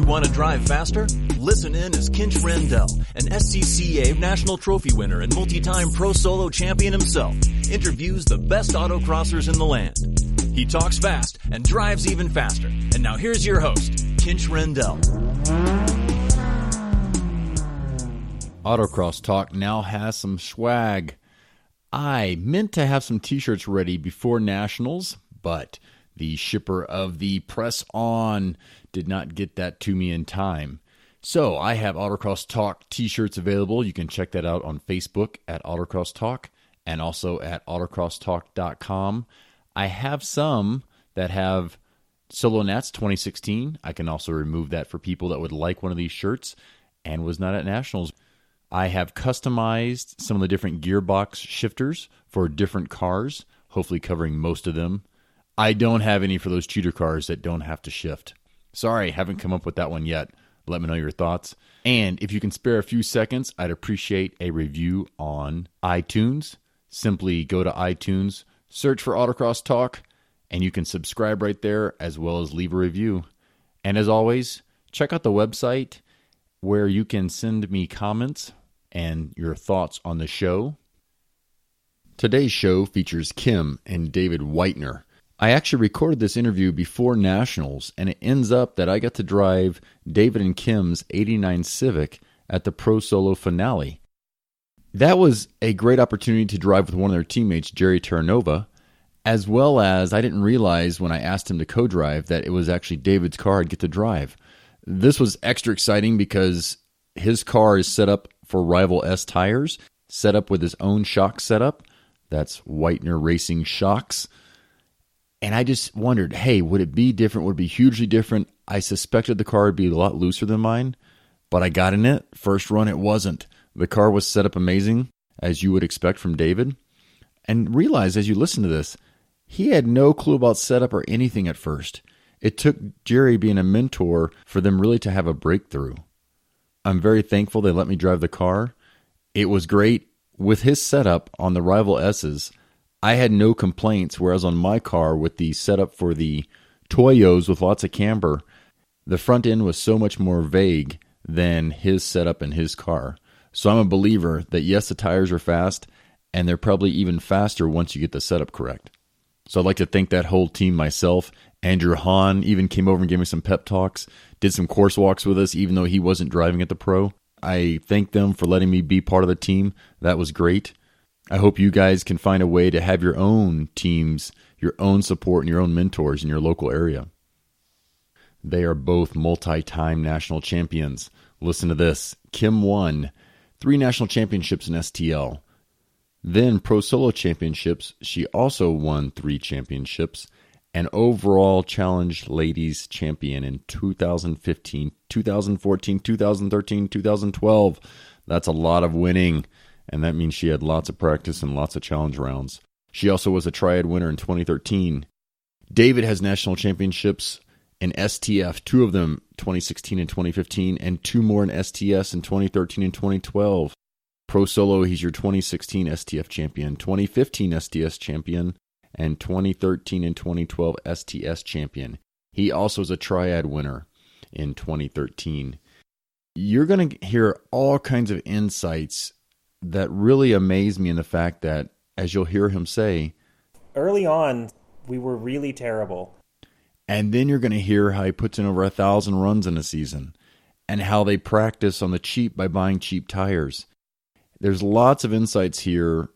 Want to drive faster? Listen in as Kinch Rendell, an SCCA National Trophy winner and multi-time Pro Solo champion himself, interviews the best autocrossers in the land. He talks fast and drives even faster. And now here's your host, Kinch Rendell. Autocross Talk now has some swag. I meant to have some t-shirts ready before Nationals, but the shipper of the Press On did not get that to me in time. So I have Autocross Talk t-shirts available. You can check that out on Facebook at Autocross Talk and also at autocrosstalk.com. I have some that have Solo Nats 2016. I can also remove that for people that would like one of these shirts and was not at Nationals. I have customized some of the different gearbox shifters for different cars, hopefully covering most of them. I don't have any for those cheater cars that don't have to shift. Sorry, haven't come up with that one yet. Let me know your thoughts. And if you can spare a few seconds, I'd appreciate a review on iTunes. Simply go to iTunes, search for Autocross Talk, and you can subscribe right there as well as leave a review. And as always, check out the website where you can send me comments and your thoughts on the show. Today's show features Kim and David Whitener. I actually recorded this interview before Nationals, and it ends up that I got to drive David and Kim's '89 Civic at the Pro Solo finale. That was a great opportunity to drive with one of their teammates, Jerry Terranova, as well as I didn't realize when I asked him to co-drive that it was actually David's car I'd get to drive. This was extra exciting because his car is set up for Rival S tires, set up with his own shock setup. That's Whitener Racing shocks. And I just wondered, hey, would it be different? Would it be hugely different? I suspected the car would be a lot looser than mine, but I got in it. First run, it wasn't. The car was set up amazing, as you would expect from David. And realize as you listen to this, he had no clue about setup or anything at first. It took Jerry being a mentor for them really to have a breakthrough. I'm very thankful they let me drive the car. It was great. With his setup on the Rival S's, I had no complaints, whereas on my car with the setup for the Toyos with lots of camber, the front end was so much more vague than his setup in his car. So I'm a believer that yes, the tires are fast, and they're probably even faster once you get the setup correct. So I'd like to thank that whole team myself. Andrew Hahn even came over and gave me some pep talks, did some course walks with us, even though he wasn't driving at the Pro. I thank them for letting me be part of the team. That was great. I hope you guys can find a way to have your own teams, your own support, and your own mentors in your local area. They are both multi-time national champions. Listen to this. Kim won 3 national championships in STL. Then Pro Solo championships, she also won 3 championships. An overall challenge ladies champion in 2015, 2014, 2013, 2012. That's a lot of winning, and that means she had lots of practice and lots of challenge rounds. She also was a triad winner in 2013. David has national championships in STF, 2 of them 2016 and 2015, and 2 more in STS in 2013 and 2012. Pro Solo, he's your 2016 STF champion, 2015 STS champion, and 2013 and 2012 STS champion. He also is a triad winner in 2013. You're going to hear all kinds of insights that really amaze me in the fact that, as you'll hear him say, early on, we were really terrible. And then you're going to hear how he puts in over 1,000 runs in a season and how they practice on the cheap by buying cheap tires. There's lots of insights here,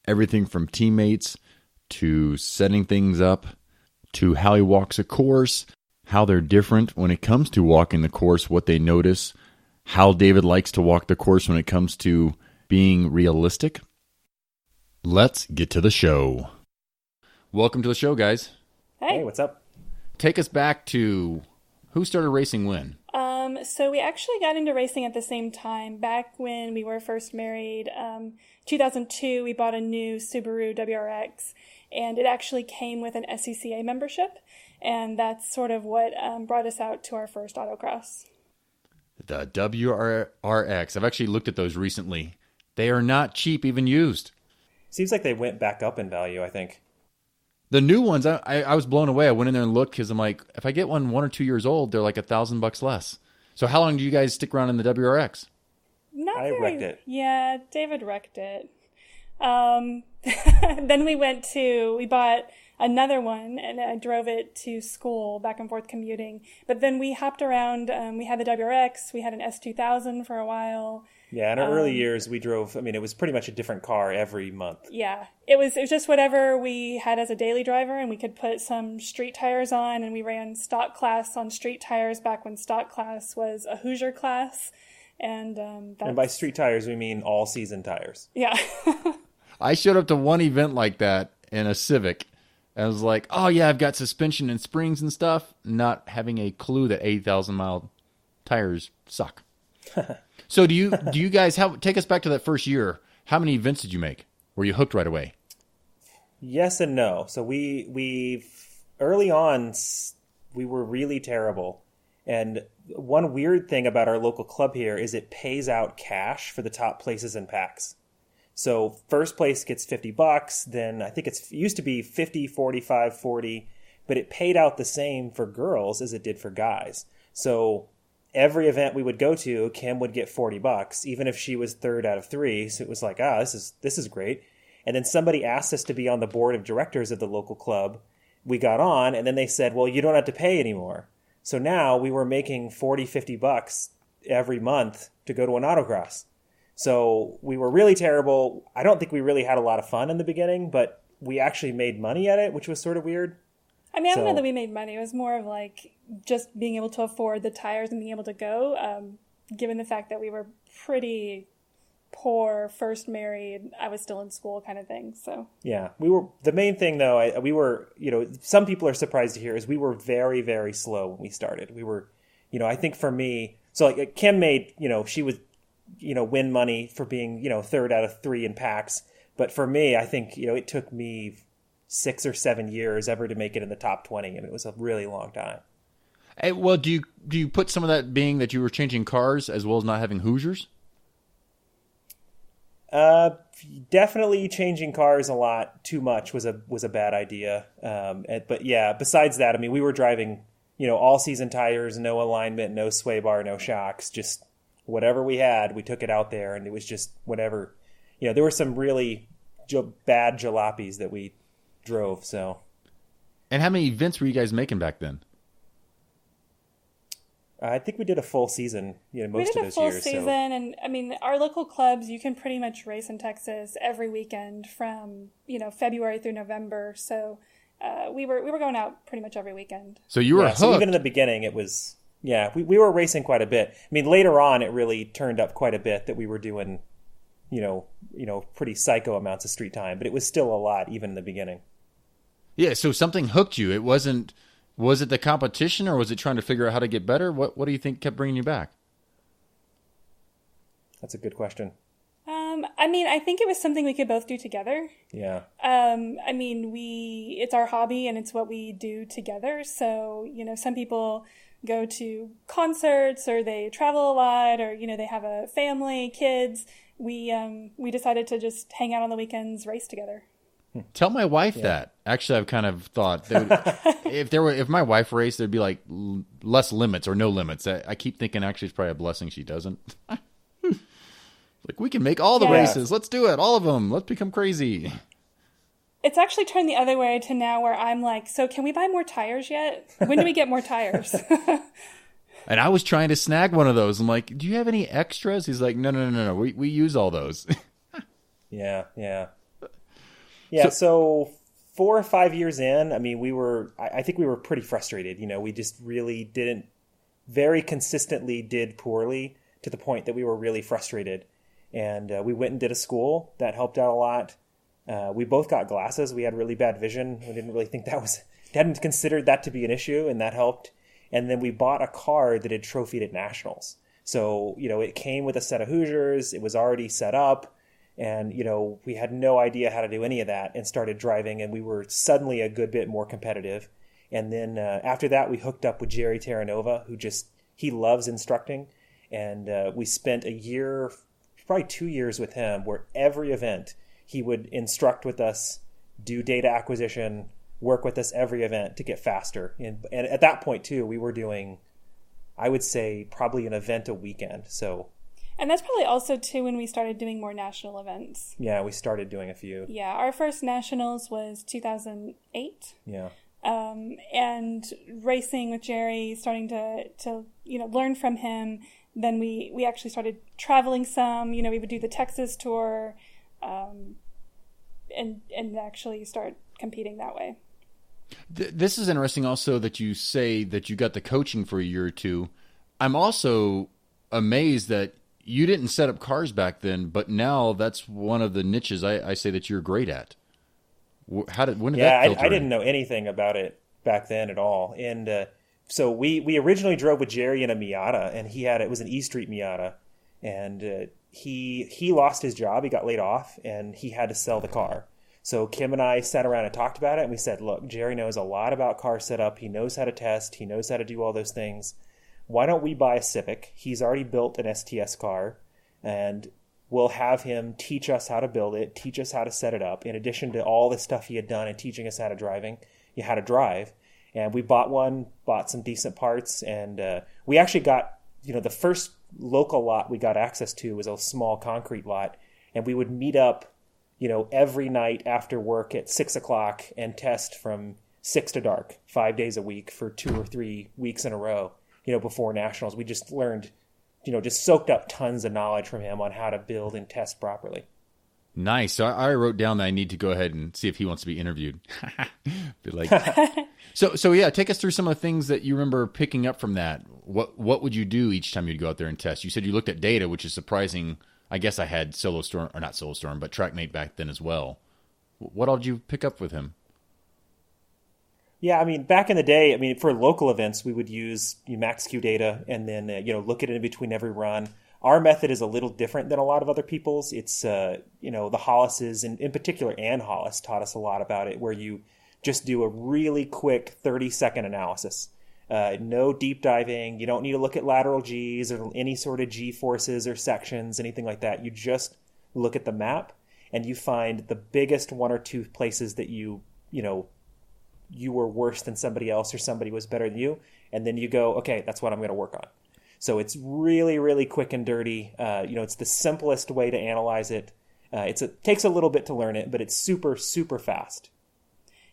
everything from teammates to setting things up, to how he walks a course, how they're different when it comes to walking the course, what they notice, how David likes to walk the course when it comes to being realistic. Let's get to the show. Welcome to the show, guys. Hey, what's up? Take us back to who started racing when? So we actually got into racing at the same time. Back when we were first married, 2002, we bought a new Subaru WRX, and it actually came with an SCCA membership, and that's sort of what brought us out to our first autocross. The WRX. I've actually looked at those recently. They are not cheap, even used. Seems like they went back up in value, I think. The new ones, I was blown away. I went in there and looked because I'm like, if I get one or 2 years old, they're like $1,000 less. So how long do you guys stick around in the WRX? I wrecked it. Yeah, David wrecked it. Then we bought another one, and I drove it to school, back and forth commuting. But then we hopped around. We had the WRX. We had an S2000 for a while. Yeah, in our early years, we drove. I mean, it was pretty much a different car every month. Yeah, it was just whatever we had as a daily driver, and we could put some street tires on, and we ran stock class on street tires back when stock class was a Hoosier class. And by street tires, we mean all season tires. Yeah. I showed up to one event like that in a Civic. I was like, oh yeah, I've got suspension and springs and stuff, not having a clue that 80,000 mile tires suck. So do you guys take us back to that first year? How many events did you make? Were you hooked right away? Yes and no. So we early on, we were really terrible. And one weird thing about our local club here is it pays out cash for the top places in packs. So first place gets $50. Then I think it used to be 50, 45, 40, but it paid out the same for girls as it did for guys. So every event we would go to, Kim would get $40, even if she was third out of three. So it was like, this is great. And then somebody asked us to be on the board of directors of the local club. We got on, and then they said, well, you don't have to pay anymore. So now we were making $40, $50 every month to go to an autocross. So we were really terrible. I don't think we really had a lot of fun in the beginning, but we actually made money at it, which was sort of weird. I mean, I don't know that we made money. It was more of like just being able to afford the tires and being able to go, given the fact that we were pretty poor, first married, I was still in school kind of thing. So yeah, the main thing though, we were, some people are surprised to hear is we were very, very slow when we started. We were, I think for me, so like Kim made, she would, win money for being, third out of three in packs. But for me, I think, it took me 6 or 7 years ever to make it in the top 20. And it was a really long time. Hey, well, do you put some of that being that you were changing cars as well as not having Hoosiers? Definitely changing cars a lot too much was a bad idea. But yeah, besides that, I mean, we were driving, all season tires, no alignment, no sway bar, no shocks, just whatever we had, we took it out there, and it was just whatever. There were some really bad jalopies that we drove. So, and how many events were you guys making back then? I think we did a full season, most of those years. We did a full season, and I mean, our local clubs, you can pretty much race in Texas every weekend from, February through November. So we were going out pretty much every weekend. So you were hooked. So even in the beginning, it was, we were racing quite a bit. I mean, later on, it really turned up quite a bit that we were doing, pretty psycho amounts of street time, but it was still a lot even in the beginning. Yeah, so something hooked you. Was it the competition, or was it trying to figure out how to get better? What do you think kept bringing you back? That's a good question. I mean, I think it was something we could both do together. Yeah. I mean, it's our hobby and it's what we do together. So, some people go to concerts or they travel a lot or, they have a family, kids. We decided to just hang out on the weekends, race together. Tell my wife that. Actually, I've kind of thought if my wife raced, there'd be like less limits or no limits. I keep thinking actually it's probably a blessing she doesn't. Like, we can make all the races. Let's do it. All of them. Let's become crazy. It's actually turned the other way to now where I'm like, so can we buy more tires yet? When do we get more tires? And I was trying to snag one of those. I'm like, do you have any extras? He's like, no. We use all those. Yeah. So 4 or 5 years in, I mean, I think we were pretty frustrated. We just really very consistently did poorly to the point that we were really frustrated. And we went and did a school that helped out a lot. We both got glasses. We had really bad vision. We didn't really think hadn't considered that to be an issue, and that helped. And then we bought a car that had trophied at nationals. So, it came with a set of Hoosiers. It was already set up. And, we had no idea how to do any of that and started driving, and we were suddenly a good bit more competitive. And then after that, we hooked up with Jerry Terranova, he loves instructing. And we spent a year, probably 2 years with him, where every event he would instruct with us, do data acquisition, work with us every event to get faster. And at that point, too, we were doing, I would say probably an event a weekend. So, and that's probably also too when we started doing more national events. yeah, we started doing a few. Yeah, our first nationals was 2008. Yeah. And racing with Jerry, starting to learn from him. Then we actually started traveling some. We would do the Texas tour, and actually start competing that way. This is interesting also that you say that you got the coaching for a year or two. I'm also amazed that you didn't set up cars back then, but now that's one of the niches I say that you're great at. When did that filter I didn't know anything about it back then at all. And so we originally drove with Jerry in a Miata, and it was an E Street Miata, and he lost his job. He got laid off, and he had to sell the car. So Kim and I sat around and talked about it, and we said, look, Jerry knows a lot about car setup. He knows how to test. He knows how to do all those things. Why don't we buy a Civic? He's already built an STS car, and we'll have him teach us how to build it, teach us how to set it up, in addition to all the stuff he had done and teaching us how to drive. And we bought some decent parts, and we actually got, the first local lot we got access to was a small concrete lot, and we would meet up every night after work at 6:00 and test from 6 to dark, 5 days a week for 2 or 3 weeks in a row, before nationals. We just learned, just soaked up tons of knowledge from him on how to build and test properly. Nice. So I wrote down that I need to go ahead and see if he wants to be interviewed. So yeah, take us through some of the things that you remember picking up from that. What would you do each time you'd go out there and test? You said you looked at data, which is surprising. I guess I had not Solo Storm, but TrackMate back then as well. What all did you pick up with him? Yeah, back in the day, for local events, we would use MaxQ data and then, look at it in between every run. Our method is a little different than a lot of other people's. It's, the Hollises, and in particular, Ann Hollis taught us a lot about it, where you just do a really quick 30-second analysis. No deep diving. You don't need to look at lateral Gs or any sort of G forces or sections, anything like that. You just look at the map and you find the biggest one or two places that you were worse than somebody else or somebody was better than you. And then you go, okay, that's what I'm going to work on. So it's really, really quick and dirty. It's the simplest way to analyze it. It takes a little bit to learn it, but it's super, super fast.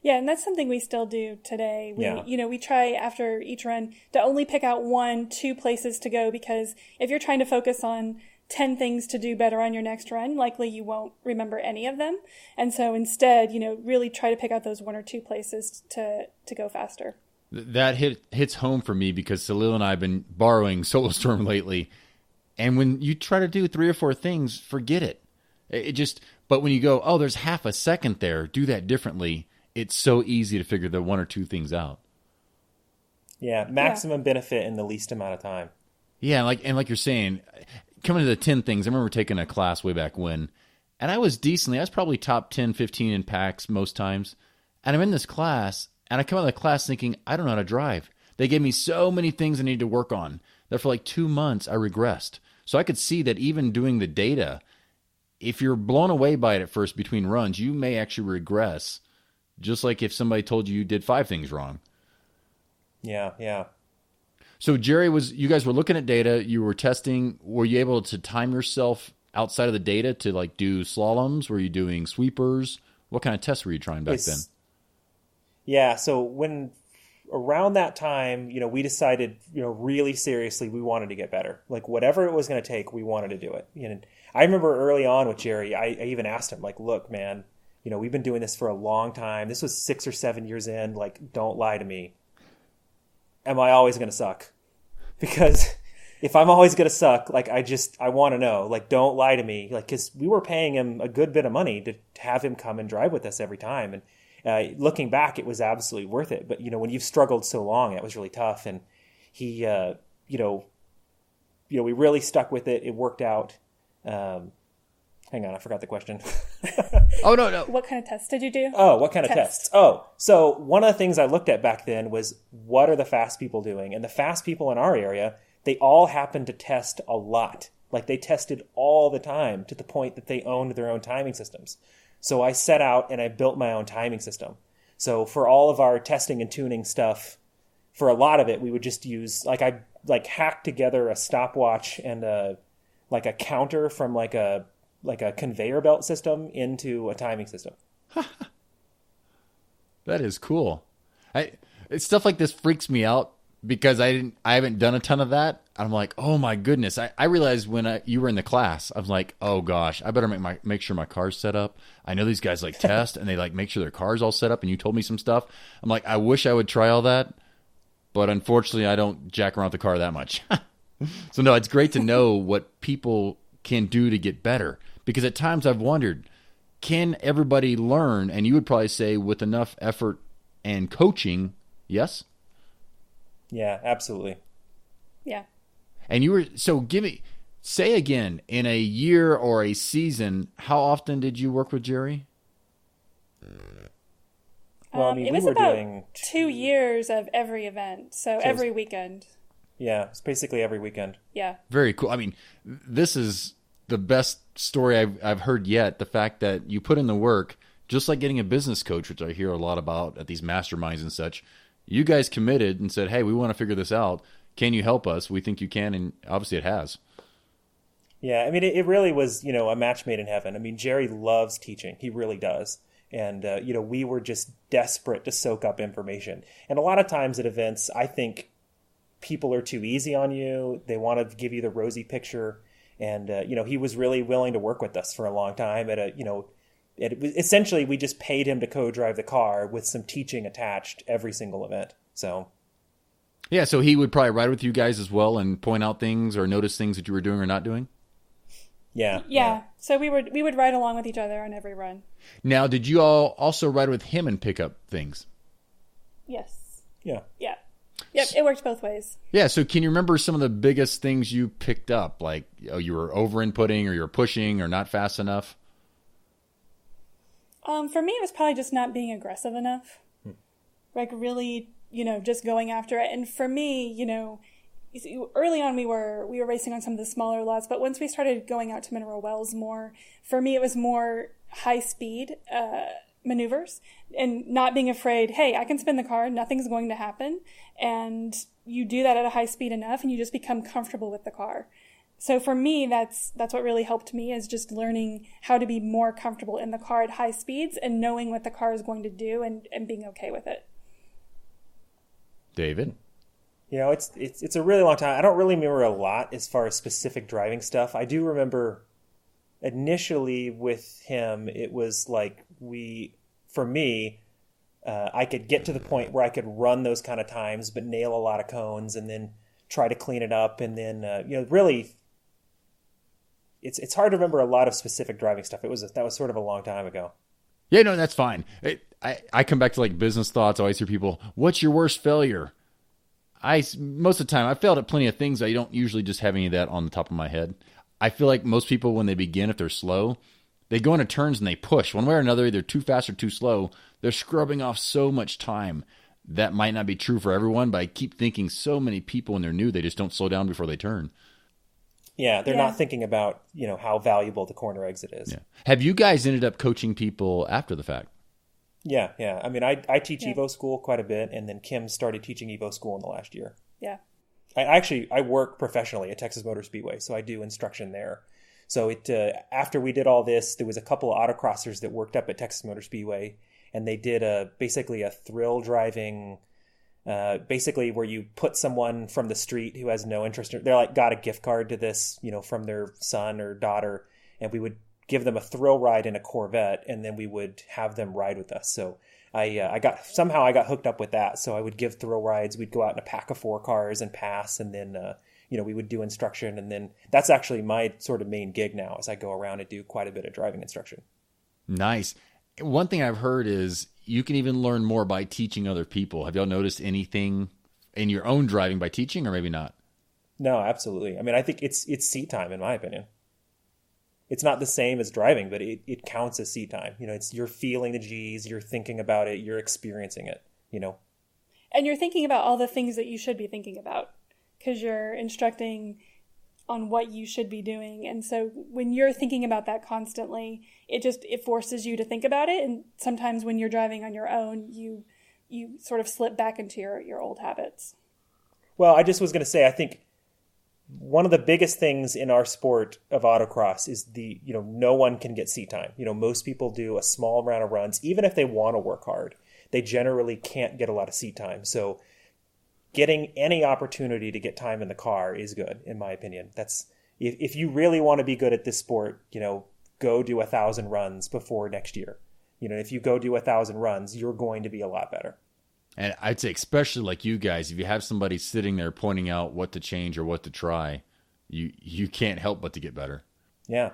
Yeah, and that's something we still do today. We try after each run to only pick out 1-2 places to go, because if you're trying to focus on 10 things to do better on your next run, likely you won't remember any of them. And so instead, really try to pick out those 1 or 2 places to go faster. That hits home for me because Salil and I have been borrowing Solo Storm lately. And when you try to do 3 or 4 things, forget it. But when you go, oh, there's half a second there, do that differently. It's so easy to figure the 1 or 2 things out. Yeah, maximum benefit in the least amount of time. Yeah, like you're saying, coming to the 10 things, I remember taking a class way back when, and I was probably top 10, 15 in packs most times. And I'm in this class, and I come out of the class thinking, I don't know how to drive. They gave me so many things I need to work on that for like 2 months I regressed. So I could see that even doing the data, if you're blown away by it at first between runs, you may actually regress. Just like if somebody told you did 5 things wrong. Yeah. So Jerry, you guys were looking at data, you were testing. Were you able to time yourself outside of the data to like do slaloms? Were you doing sweepers? What kind of tests were you trying back then? Yeah, so when around that time, we decided, really seriously, we wanted to get better. Like whatever it was going to take, we wanted to do it. And I remember early on with Jerry, I even asked him, like, look, man, we've been doing this for a long time. This was 6 or 7 years in. Like, don't lie to me. Am I always going to suck? Because if I'm always going to suck, like, I want to know. Like, don't lie to me. Like, because we were paying him a good bit of money to have him come and drive with us every time. And looking back, it was absolutely worth it. But, when you've struggled so long, it was really tough. And he, we really stuck with it. It worked out. Hang on, I forgot the question. Oh, no. What kind of tests did you do? Oh, what kind of tests? Oh, so one of the things I looked at back then was what are the fast people doing? And the fast people in our area, they all happened to test a lot. Like they tested all the time to the point that they owned their own timing systems. So I set out and I built my own timing system. So for all of our testing and tuning stuff for a lot of it, we would just use I hacked together a stopwatch and a counter from like a conveyor belt system into a timing system. That is cool. It's stuff like this freaks me out because I haven't done a ton of that. I'm like, oh my goodness. I realized when you were in the class, I was like, oh gosh, I better make sure my car's set up. I know these guys like test and they like make sure their car's all set up, and you told me some stuff. I'm like, I wish I would try all that, but unfortunately I don't jack around the car that much. So no, it's great to know what people can do to get better, because at times I've wondered, can everybody learn? And you would probably say with enough effort and coaching, yes? Yeah, absolutely. Yeah. And say again, in a year or a season, how often did you work with Jerry? Well, I mean, it was were about doing 2 years of every event. So every weekend. Yeah, it's basically every weekend. Yeah. Very cool. I mean, this is the best story I've heard yet. The fact that you put in the work, just like getting a business coach, which I hear a lot about at these masterminds and such. You guys committed and said, hey, we want to figure this out. Can you help us? We think you can, and obviously it has. Yeah, I mean, it really was, a match made in heaven. I mean, Jerry loves teaching. He really does. And, we were just desperate to soak up information. And a lot of times at events, I think people are too easy on you. They want to give you the rosy picture. And, he was really willing to work with us for a long time essentially, we just paid him to co-drive the car with some teaching attached every single event. So, yeah, so he would probably ride with you guys as well and point out things or notice things that you were doing or not doing? Yeah. So we would ride along with each other on every run. Now, did you all also ride with him and pick up things? Yes. Yeah. Yeah. Yep, it worked both ways. Yeah, so can you remember some of the biggest things you picked up? Like, you were over-inputting or you were pushing or not fast enough? For me, it was probably just not being aggressive enough. Like really, just going after it. And for me, early on we were racing on some of the smaller lots, but once we started going out to Mineral Wells more, for me it was more high speed maneuvers and not being afraid, hey, I can spin the car, nothing's going to happen. And you do that at a high speed enough and you just become comfortable with the car. So for me, that's what really helped me, is just learning how to be more comfortable in the car at high speeds and knowing what the car is going to do and being okay with it. David? It's a really long time. I don't really remember a lot as far as specific driving stuff. I do remember initially with him, it was like I could get to the point where I could run those kind of times, but nail a lot of cones and then try to clean it up. And then, really, it's hard to remember a lot of specific driving stuff. That was sort of a long time ago. Yeah, no, that's fine. I come back to like business thoughts. I always hear people, what's your worst failure? Most of the time, I failed at plenty of things. I don't usually just have any of that on the top of my head. I feel like most people, when they begin, if they're slow, they go into turns and they push. One way or another, either too fast or too slow. They're scrubbing off so much time. That might not be true for everyone, but I keep thinking so many people when they're new, they just don't slow down before they turn. Yeah, they're not thinking about, how valuable the corner exit is. Yeah. Have you guys ended up coaching people after the fact? Yeah. I mean, I teach Evo School quite a bit, and then Kim started teaching Evo School in the last year. Yeah. I work professionally at Texas Motor Speedway, so I do instruction there. So after we did all this, there was a couple of autocrossers that worked up at Texas Motor Speedway, and they did basically a thrill driving, basically where you put someone from the street who has no interest. They're like got a gift card to this, from their son or daughter, and we would give them a thrill ride in a Corvette, and then we would have them ride with us. So I got hooked up with that. So I would give thrill rides. We'd go out in a pack of 4 cars and pass, and then we would do instruction, and then that's actually my sort of main gig now, is I go around and do quite a bit of driving instruction. Nice. One thing I've heard is you can even learn more by teaching other people. Have y'all noticed anything in your own driving by teaching, or maybe not? No, absolutely. I mean, I think it's seat time, in my opinion. It's not the same as driving, but it counts as seat time. You're feeling the G's, you're thinking about it, you're experiencing it, And you're thinking about all the things that you should be thinking about, because you're instructing on what you should be doing. And so when you're thinking about that constantly, it forces you to think about it. And sometimes when you're driving on your own, you you sort of slip back into your old habits. Well, I just was going to say, I think one of the biggest things in our sport of autocross is no one can get seat time. Most people do a small amount of runs, even if they want to work hard. They generally can't get a lot of seat time. So getting any opportunity to get time in the car is good, in my opinion. That's if you really want to be good at this sport, go do 1,000 runs before next year. If you go do 1,000 runs, you're going to be a lot better. And I'd say, especially like you guys, if you have somebody sitting there pointing out what to change or what to try, you can't help but to get better. Yeah.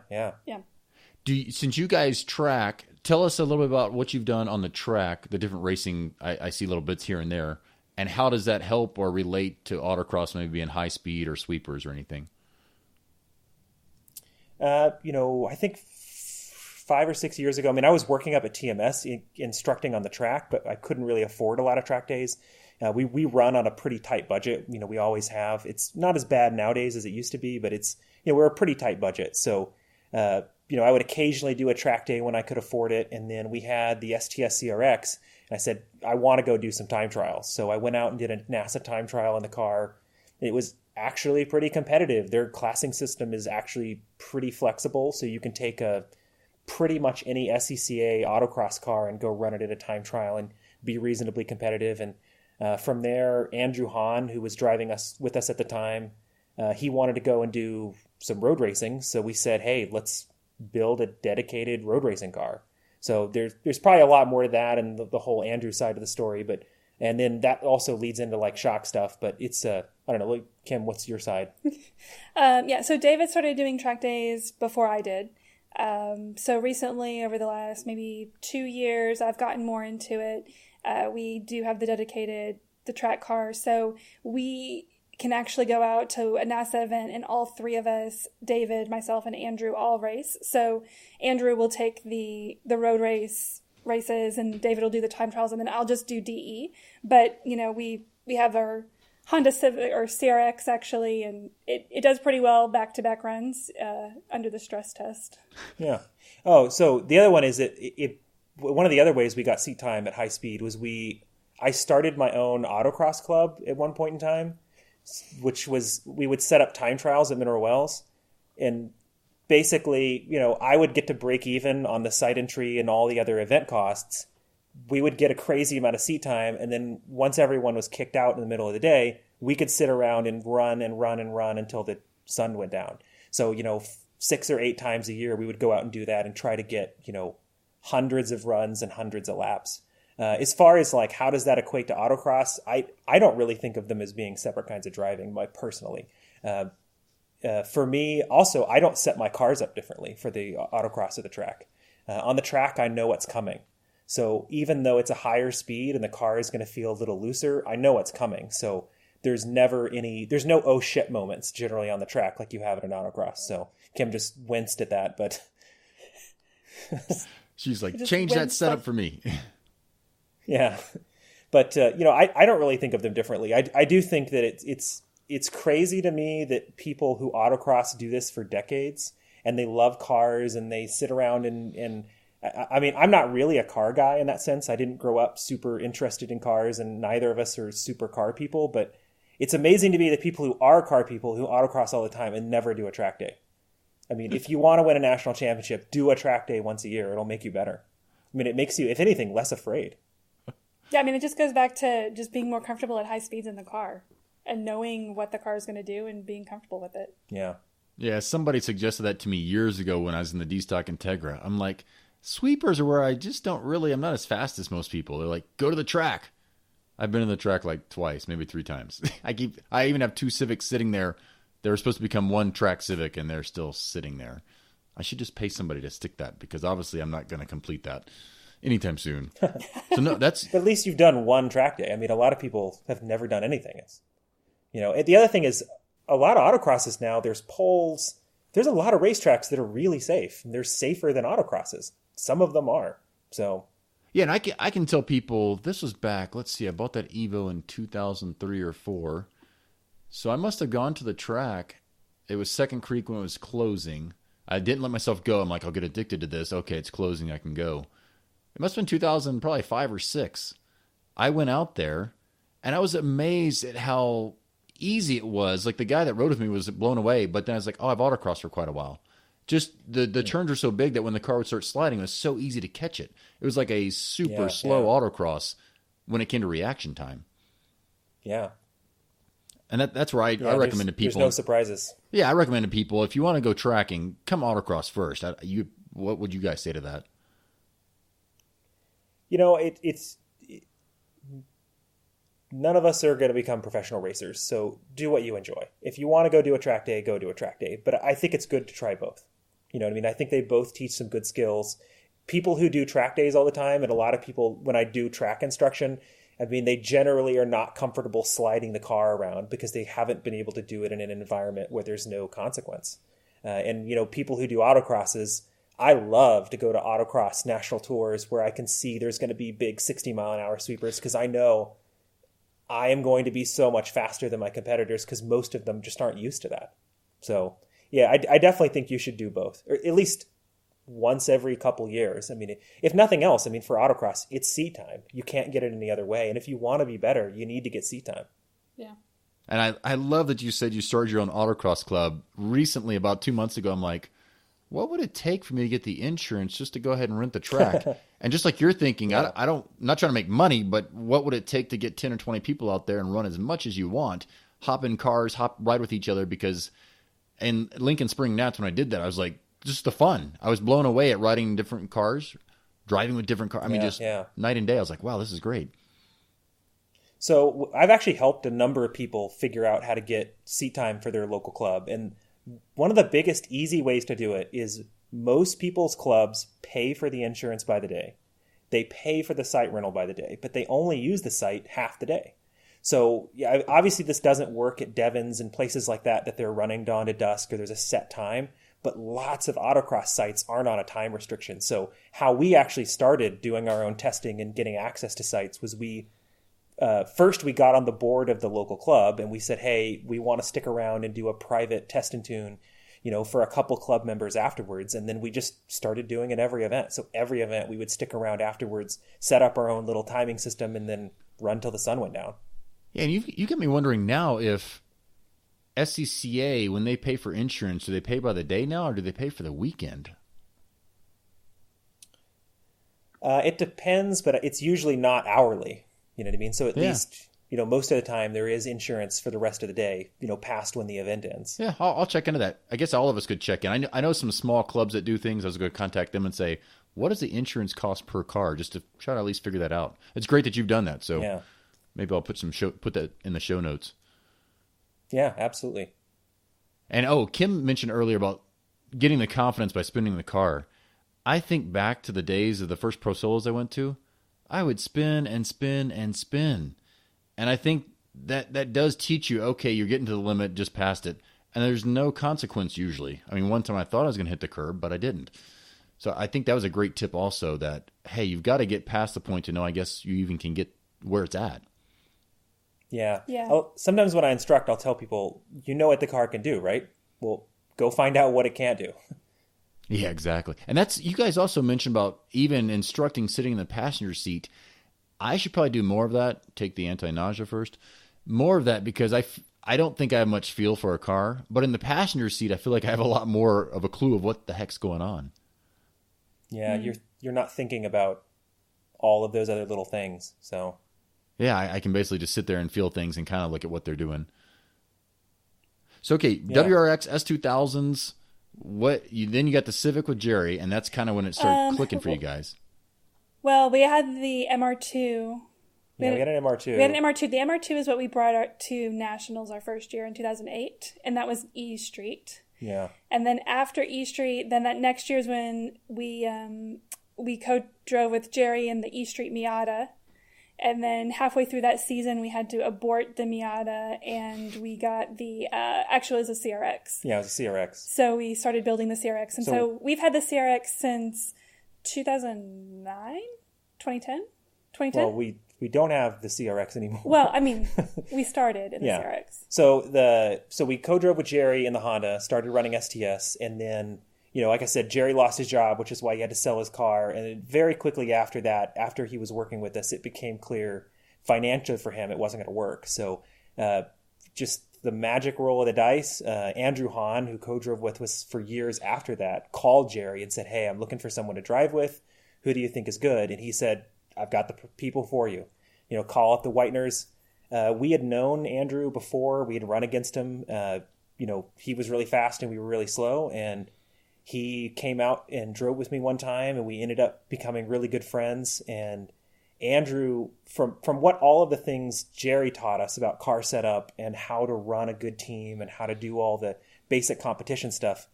Since you guys track, tell us a little bit about what you've done on the track, the different racing. I see little bits here and there. And how does that help or relate to autocross, maybe being high speed or sweepers or anything? I think 5 or 6 years ago, I was working up at TMS instructing on the track, but I couldn't really afford a lot of track days. We run on a pretty tight budget. We always have. It's not as bad nowadays as it used to be, but it's, we're a pretty tight budget. So, I would occasionally do a track day when I could afford it. And then we had the STS CRX, and I said, I want to go do some time trials. So I went out and did a NASA time trial in the car. It was actually pretty competitive. Their classing system is actually pretty flexible. So you can take pretty much any SCCA autocross car and go run it at a time trial and be reasonably competitive. And from there, Andrew Hahn, who was driving with us at the time, he wanted to go and do some road racing. So we said, hey, let's build a dedicated road racing car. So there's probably a lot more to that and the whole Andrew side of the story. And then that also leads into like shock stuff. But it's, I don't know, Kim, what's your side? So David started doing track days before I did. So recently, over the last maybe 2 years, I've gotten more into it. We do have the track car. So we can actually go out to a NASA event and all three of us, David, myself, and Andrew, all race. So Andrew will take the road races and David will do the time trials and then I'll just do DE. But, we have our Honda Civic or CRX actually, and it does pretty well back-to-back runs under the stress test. Yeah. Oh, so the other one is that one of the other ways we got seat time at high speed was I started my own autocross club at one point in time, which was we would set up time trials at Mineral Wells, and basically, I would get to break even on the site entry and all the other event costs. We would get a crazy amount of seat time, and then once everyone was kicked out in the middle of the day, we could sit around and run until the sun went down. So, 6 or 8 times a year, we would go out and do that and try to get, hundreds of runs and hundreds of laps. As far as like, how does that equate to autocross? I don't really think of them as being separate kinds of driving, personally. For me, also, I don't set my cars up differently for the autocross or the track. On the track, I know what's coming. So even though it's a higher speed and the car is going to feel a little looser, I know what's coming. So there's no oh shit moments generally on the track like you have at an autocross. So Kim just winced at that, but she's like, change that setup for me. Yeah. But, I don't really think of them differently. I do think that it's crazy to me that people who autocross do this for decades and they love cars and they sit around and I'm not really a car guy in that sense. I didn't grow up super interested in cars and neither of us are super car people, but it's amazing to me that people who are car people who autocross all the time and never do a track day. If you want to win a national championship, do a track day once a year. It'll make you better. It makes you, if anything, less afraid. Yeah, it just goes back to just being more comfortable at high speeds in the car and knowing what the car is going to do and being comfortable with it. Yeah. Yeah, somebody suggested that to me years ago when I was in the D-Stock Integra. I'm like, sweepers are where I just I'm not as fast as most people. They're like, go to the track. I've been in the track like twice, maybe 3 times. I even have 2 Civics sitting there. They were supposed to become 1 track Civic and they're still sitting there. I should just pay somebody to stick that because obviously I'm not going to complete that anytime soon. So no, that's. But at least you've done 1 track day. A lot of people have never done anything. The other thing is a lot of autocrosses now, there's poles. There's a lot of racetracks that are really safe. They're safer than autocrosses. Some of them are. So. Yeah, and I can tell people, this was back, let's see, I bought that Evo in 2003 or 4. So I must have gone to the track. It was Second Creek when it was closing. I didn't let myself go. I'm like, I'll get addicted to this. Okay, it's closing. I can go. It must have been 2000, probably 5 or 6. I went out there and I was amazed at how easy it was. Like the guy that rode with me was blown away, but then I was like, oh, I've autocrossed for quite a while. Just the turns are so big that when the car would start sliding, it was so easy to catch it. It was like a super slow autocross when it came to reaction time. Yeah. And that's where I recommend to people. There's no surprises. Yeah, I recommend to people, if you want to go tracking, come autocross first. What would you guys say to that? It's none of us are going to become professional racers, so do what you enjoy. If you want to go do a track day, go do a track day. But I think it's good to try both. You know what I mean? I think they both teach some good skills. People who do track days all the time, and a lot of people, when I do track instruction, I mean, they generally are not comfortable sliding the car around because they haven't been able to do it in an environment where there's no consequence. And people who do autocrosses, I love to go to autocross national tours where I can see there's going to be big 60-mile-an-hour sweepers because I know I am going to be so much faster than my competitors because most of them just aren't used to that. So, yeah, I definitely think you should do both, or at least once every couple years. I mean, if nothing else, I mean, for autocross, it's seat time. You can't get it any other way. And if you want to be better, you need to get seat time. Yeah. And I love that you said you started your own autocross club recently, about 2 months ago. I'm like, what would it take for me to get the insurance just to go ahead and rent the track? And just like you're thinking, yeah. I'm not trying to make money, but what would it take to get 10 or 20 people out there and run as much as you want? Hop in cars, ride with each other, because in Lincoln Spring Nats, when I did that, I was like, just the fun. I was blown away at riding different cars, driving with different cars. I mean, night and day. I was like, wow, this is great. So I've actually helped a number of people figure out how to get seat time for their local club. And one of the biggest easy ways to do it is most people's clubs pay for the insurance by the day. They pay for the site rental by the day, but they only use the site half the day. So yeah, obviously this doesn't work at Devon's and places like that they're running dawn to dusk or there's a set time, but lots of autocross sites aren't on a time restriction. So how we actually started doing our own testing and getting access to sites was first we got on the board of the local club and we said, hey, we want to stick around and do a private test and tune, for a couple club members afterwards. And then we just started doing it every event. So every event we would stick around afterwards, set up our own little timing system, and then run till the sun went down. Yeah, and you get me wondering now if SCCA, when they pay for insurance, do they pay by the day now or do they pay for the weekend? It depends, but it's usually not hourly. You know what I mean? So at least, most of the time there is insurance for the rest of the day, past when the event ends. Yeah, I'll check into that. I guess all of us could check in. I know some small clubs that do things. I was going to contact them and say, what does the insurance cost per car? Just to try to at least figure that out. It's great that you've done that. So maybe I'll put that in the show notes. Yeah, absolutely. And Kim mentioned earlier about getting the confidence by spinning the car. I think back to the days of the first Pro Solos I went to. I would spin and spin and spin. And I think that does teach you, okay, you're getting to the limit, just past it. And there's no consequence usually. I mean, one time I thought I was going to hit the curb, but I didn't. So I think that was a great tip also that, hey, you've got to get past the point to know, I guess you even can get where it's at. Yeah. Sometimes when I instruct, I'll tell people, you know what the car can do, right? Well, go find out what it can't do. Yeah, exactly. And you guys also mentioned about even instructing sitting in the passenger seat. I should probably do more of that. Take the anti-nausea first. More of that because I don't think I have much feel for a car. But in the passenger seat, I feel like I have a lot more of a clue of what the heck's going on. Yeah, you're not thinking about all of those other little things. So yeah, I can basically just sit there and feel things and kind of look at what they're doing. So okay, WRX S2000s. Then you got the Civic with Jerry, and that's kind of when it started clicking for you guys. Well, we had the MR2. We had an MR2. We had an MR2. The MR2 is what we brought to Nationals our first year in 2008, and that was E Street. Yeah. And then after E Street, then that next year is when we co-drove with Jerry in the E Street Miata. And then halfway through that season, we had to abort the Miata, and we got the, actually it was a CRX. Yeah, it was a CRX. So we started building the CRX. And so we've had the CRX since 2009? 2010? 2010? Well, we don't have the CRX anymore. Well, I mean, we started in the CRX. So we co-drove with Jerry in the Honda, started running STS, and then, like I said, Jerry lost his job, which is why he had to sell his car. And very quickly after that, after he was working with us, it became clear financially for him, it wasn't going to work. So just the magic roll of the dice. Andrew Hahn, who co-drove with us for years after that, called Jerry and said, "Hey, I'm looking for someone to drive with. Who do you think is good?" And he said, "I've got the people for you. Call up the Whiteners." We had known Andrew before. We had run against him. He was really fast and we were really slow. And he came out and drove with me one time, and we ended up becoming really good friends. And Andrew, from what all of the things Jerry taught us about car setup and how to run a good team and how to do all the basic competition stuff,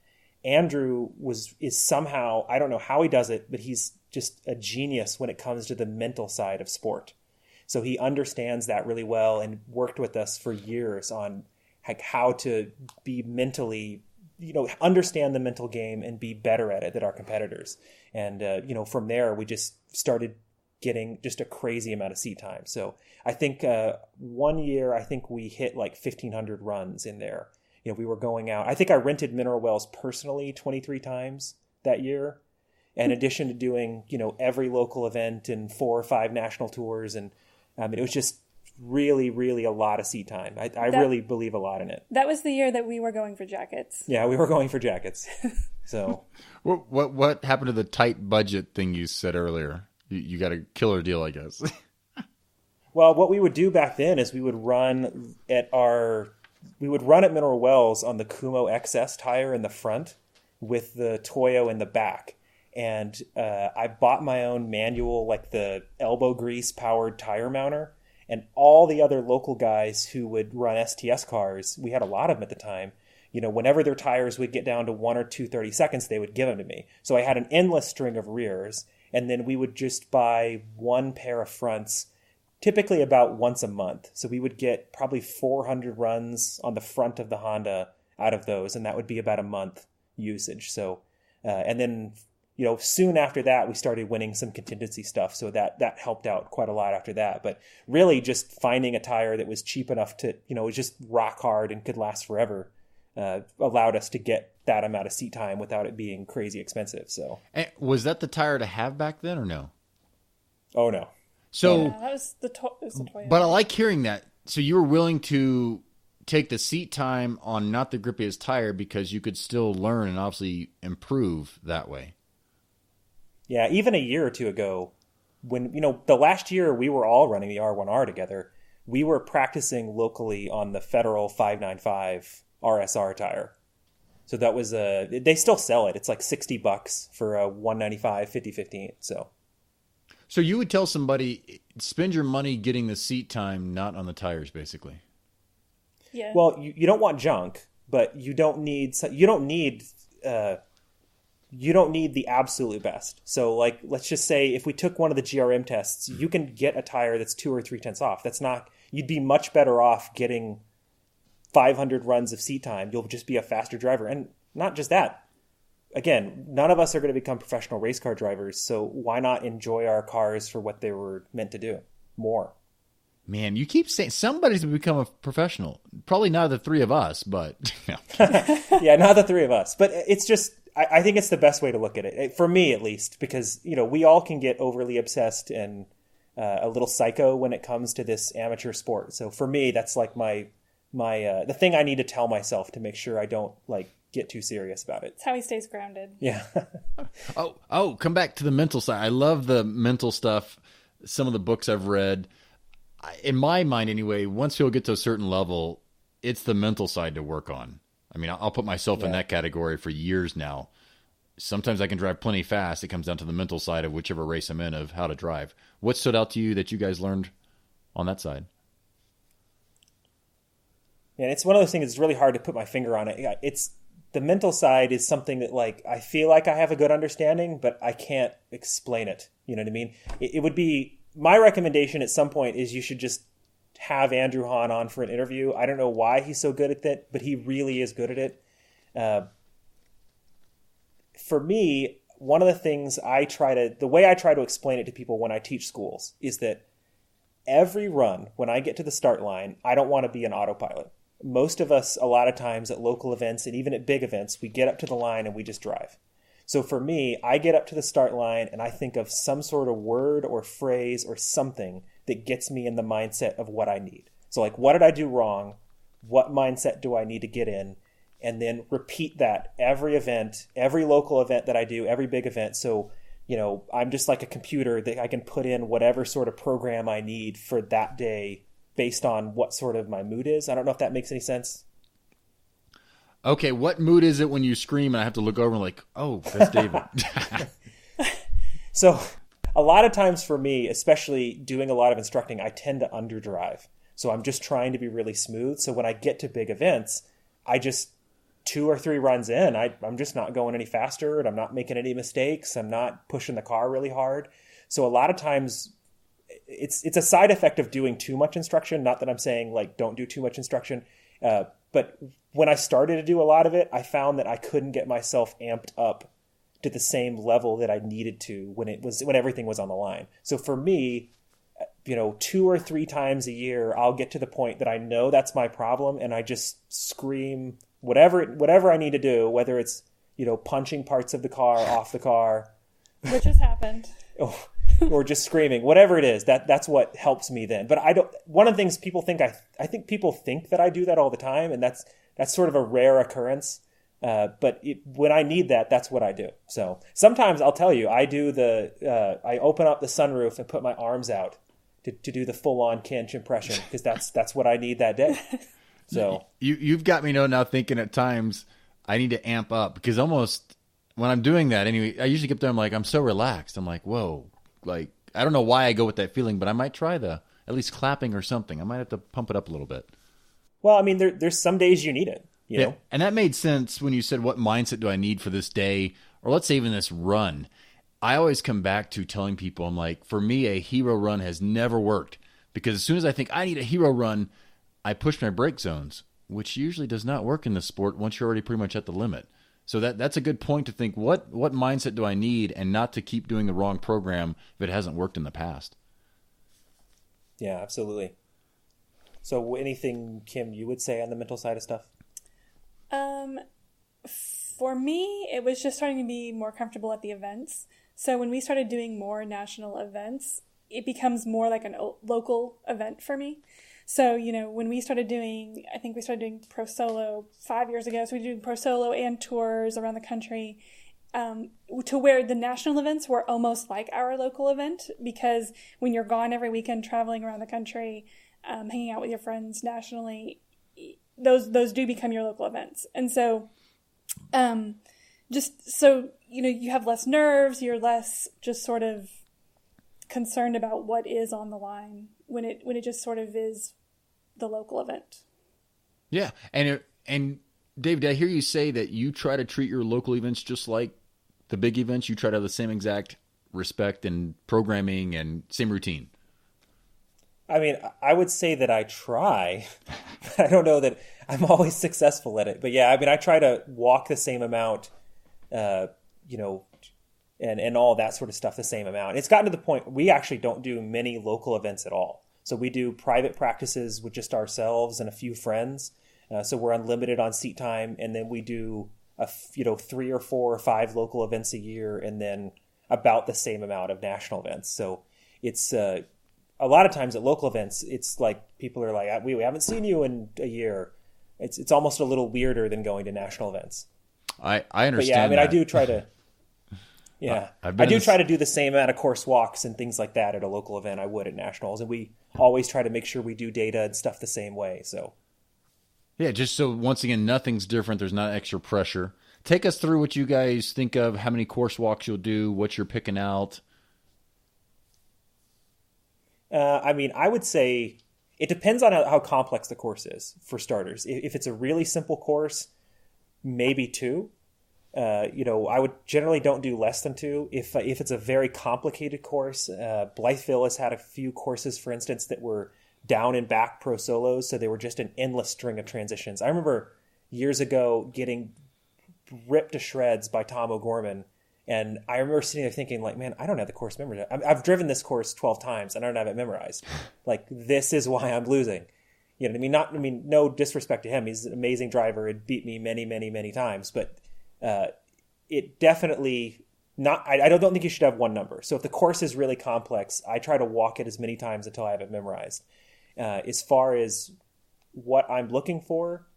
Andrew is somehow, I don't know how he does it, but he's just a genius when it comes to the mental side of sport. So he understands that really well and worked with us for years on how to be mentally, understand the mental game and be better at it than our competitors. And, from there, we just started getting just a crazy amount of seat time. So I think one year, I think we hit like 1,500 runs in there. We were going out. I think I rented Mineral Wells personally 23 times that year, in addition to doing, every local event and 4 or 5 national tours. And it was just really, really a lot of seat time. I really believe a lot in it. That was the year that we were going for jackets. Yeah, we were going for jackets. So what happened to the tight budget thing you said earlier? You got a killer deal, I guess. Well, what we would do back then is we would run at Mineral Wells on the Kumo XS tire in the front with the Toyo in the back. And I bought my own manual, like the elbow grease powered tire mounter. And all the other local guys who would run STS cars, we had a lot of them at the time, whenever their tires would get down to 1 or 2 30 seconds, they would give them to me. So I had an endless string of rears. And then we would just buy one pair of fronts, typically about once a month. So we would get probably 400 runs on the front of the Honda out of those, and that would be about a month usage. So, and then, soon after that, we started winning some contingency stuff. So that helped out quite a lot after that. But really just finding a tire that was cheap enough to, was just rock hard and could last forever, allowed us to get that amount of seat time without it being crazy expensive. So, and was that the tire to have back then or no? Oh no. So, that was the Toyota. But I like hearing that. So you were willing to take the seat time on not the grippiest tire because you could still learn and obviously improve that way. Yeah, even a year or two ago, when the last year we were all running the R1R together, we were practicing locally on the Federal 595 RSR tire. So that was they still sell it. It's like $60 for a 195 50/15. So you would tell somebody, spend your money getting the seat time, not on the tires, basically. Yeah. Well, you don't want junk, but you don't need the absolute best. So like, let's just say if we took one of the GRM tests, you can get a tire that's 2 or 3 tenths off. You'd be much better off getting 500 runs of seat time. You'll just be a faster driver. And not just that. Again, none of us are going to become professional race car drivers, so why not enjoy our cars for what they were meant to do more? Man, you keep saying somebody's going to become a professional. Probably not the 3 of us, but... Yeah, not the 3 of us. But it's just, I think it's the best way to look at it, for me at least, because, we all can get overly obsessed and a little psycho when it comes to this amateur sport. So for me, that's like my the thing I need to tell myself to make sure I don't get too serious about it. It's how he stays grounded. Yeah. Oh, come back to the mental side. I love the mental stuff. Some of the books I've read, in my mind anyway, once you'll get to a certain level, it's the mental side to work on. I mean, I'll put myself in that category for years now. Sometimes I can drive plenty fast. It comes down to the mental side of whichever race I'm in of how to drive. What stood out to you that you guys learned on that side? Yeah, it's one of those things that's really hard to put my finger on it. Yeah, the mental side is something that I feel like I have a good understanding, but I can't explain it. You know what I mean? It would be, my recommendation at some point is you should just have Andrew Hahn on for an interview. I don't know why he's so good at that, but he really is good at it. For me, one of the things the way I try to explain it to people when I teach schools is that every run, when I get to the start line, I don't want to be an autopilot. Most of us, a lot of times at local events and even at big events, we get up to the line and we just drive. So for me, I get up to the start line and I think of some sort of word or phrase or something that gets me in the mindset of what I need. So like, what did I do wrong? What mindset do I need to get in? And then repeat that every event, every local event that I do, every big event. So, I'm just like a computer that I can put in whatever sort of program I need for that day based on what sort of my mood is. I don't know if that makes any sense. Okay, what mood is it when you scream and I have to look over and like, oh, that's David? So a lot of times for me, especially doing a lot of instructing, I tend to underdrive. So I'm just trying to be really smooth. So when I get to big events, I just 2 or 3 runs in, I'm just not going any faster and I'm not making any mistakes. I'm not pushing the car really hard. So a lot of times it's a side effect of doing too much instruction. Not that I'm saying like don't do too much instruction. But when I started to do a lot of it, I found that I couldn't get myself amped up to the same level that I needed to when everything was on the line. So for me, 2 or 3 times a year, I'll get to the point that I know that's my problem, and I just scream whatever I need to do, whether it's punching parts of the car off the car, which has happened, or just screaming, whatever it is. That's what helps me then. But I don't. One of the things people think I think people think that I do that all the time, and that's sort of a rare occurrence. But when I need that, that's what I do. So sometimes I'll tell you, I do I open up the sunroof and put my arms out to do the full-on Kinch impression, because that's what I need that day. So you've got me now thinking at times I need to amp up, because almost when I'm doing that anyway, I usually get there, I'm like, I'm so relaxed. I'm like, whoa, like, I don't know why I go with that feeling, but I might try at least clapping or something. I might have to pump it up a little bit. Well, I mean, there's some days you need it, you know? And that made sense when you said, what mindset do I need for this day? Or let's say even this run. I always come back to telling people, I'm like, for me, a hero run has never worked, because as soon as I think I need a hero run, I push my brake zones, which usually does not work in this sport once you're already pretty much at the limit. So that's a good point to think, what mindset do I need, and not to keep doing the wrong program if it hasn't worked in the past. Yeah, absolutely. So anything, Kim, you would say on the mental side of stuff? For me, it was just starting to be more comfortable at the events. So when we started doing more national events, it becomes more like a local event for me. So, when we started doing, I think we started doing Pro Solo 5 years ago. So we did Pro Solo and tours around the country, to where the national events were almost like our local event, because when you're gone every weekend traveling around the country, hanging out with your friends nationally, those do become your local events. And so, just so, you have less nerves, you're less just sort of concerned about what is on the line when it just sort of is the local event. Yeah. And David, I hear you say that you try to treat your local events just like the big events. You try to have the same exact respect and programming and same routine. I mean, I would say that I try. I don't know that I'm always successful at it. But yeah, I mean, I try to walk the same amount, and all that sort of stuff the same amount. It's gotten to the point we actually don't do many local events at all. So we do private practices with just ourselves and a few friends. So we're unlimited on seat time. And then we do 3 or 4 or 5 local events a year, and then about the same amount of national events. So it's a lot of times at local events, it's like people are like, we haven't seen you in a year. It's almost a little weirder than going to national events. I understand. But yeah, I mean, that. I do try to. Yeah, I do try to do the same amount of course walks and things like that at a local event I would at nationals, and we always try to make sure we do data and stuff the same way. So, yeah, just so once again, nothing's different. There's not extra pressure. Take us through what you guys think of, how many course walks you'll do, what you're picking out. I mean, I would say it depends on how complex the course is, for starters. If it's a really simple course, maybe 2. I would generally don't do less than 2. If it's a very complicated course, Blytheville has had a few courses, for instance, that were down and back Pro Solos, so they were just an endless string of transitions. I remember years ago getting ripped to shreds by Tom O'Gorman, and I remember sitting there thinking, like, man, I don't have the course memorized. I've driven this course 12 times, and I don't have it memorized. Like, this is why I'm losing. You know what I mean? No disrespect to him. He's an amazing driver. It beat me many, many, many times, but it definitely not. I don't think you should have one number. So if the course is really complex, I try to walk it as many times until I have it memorized. As far as what I'm looking for,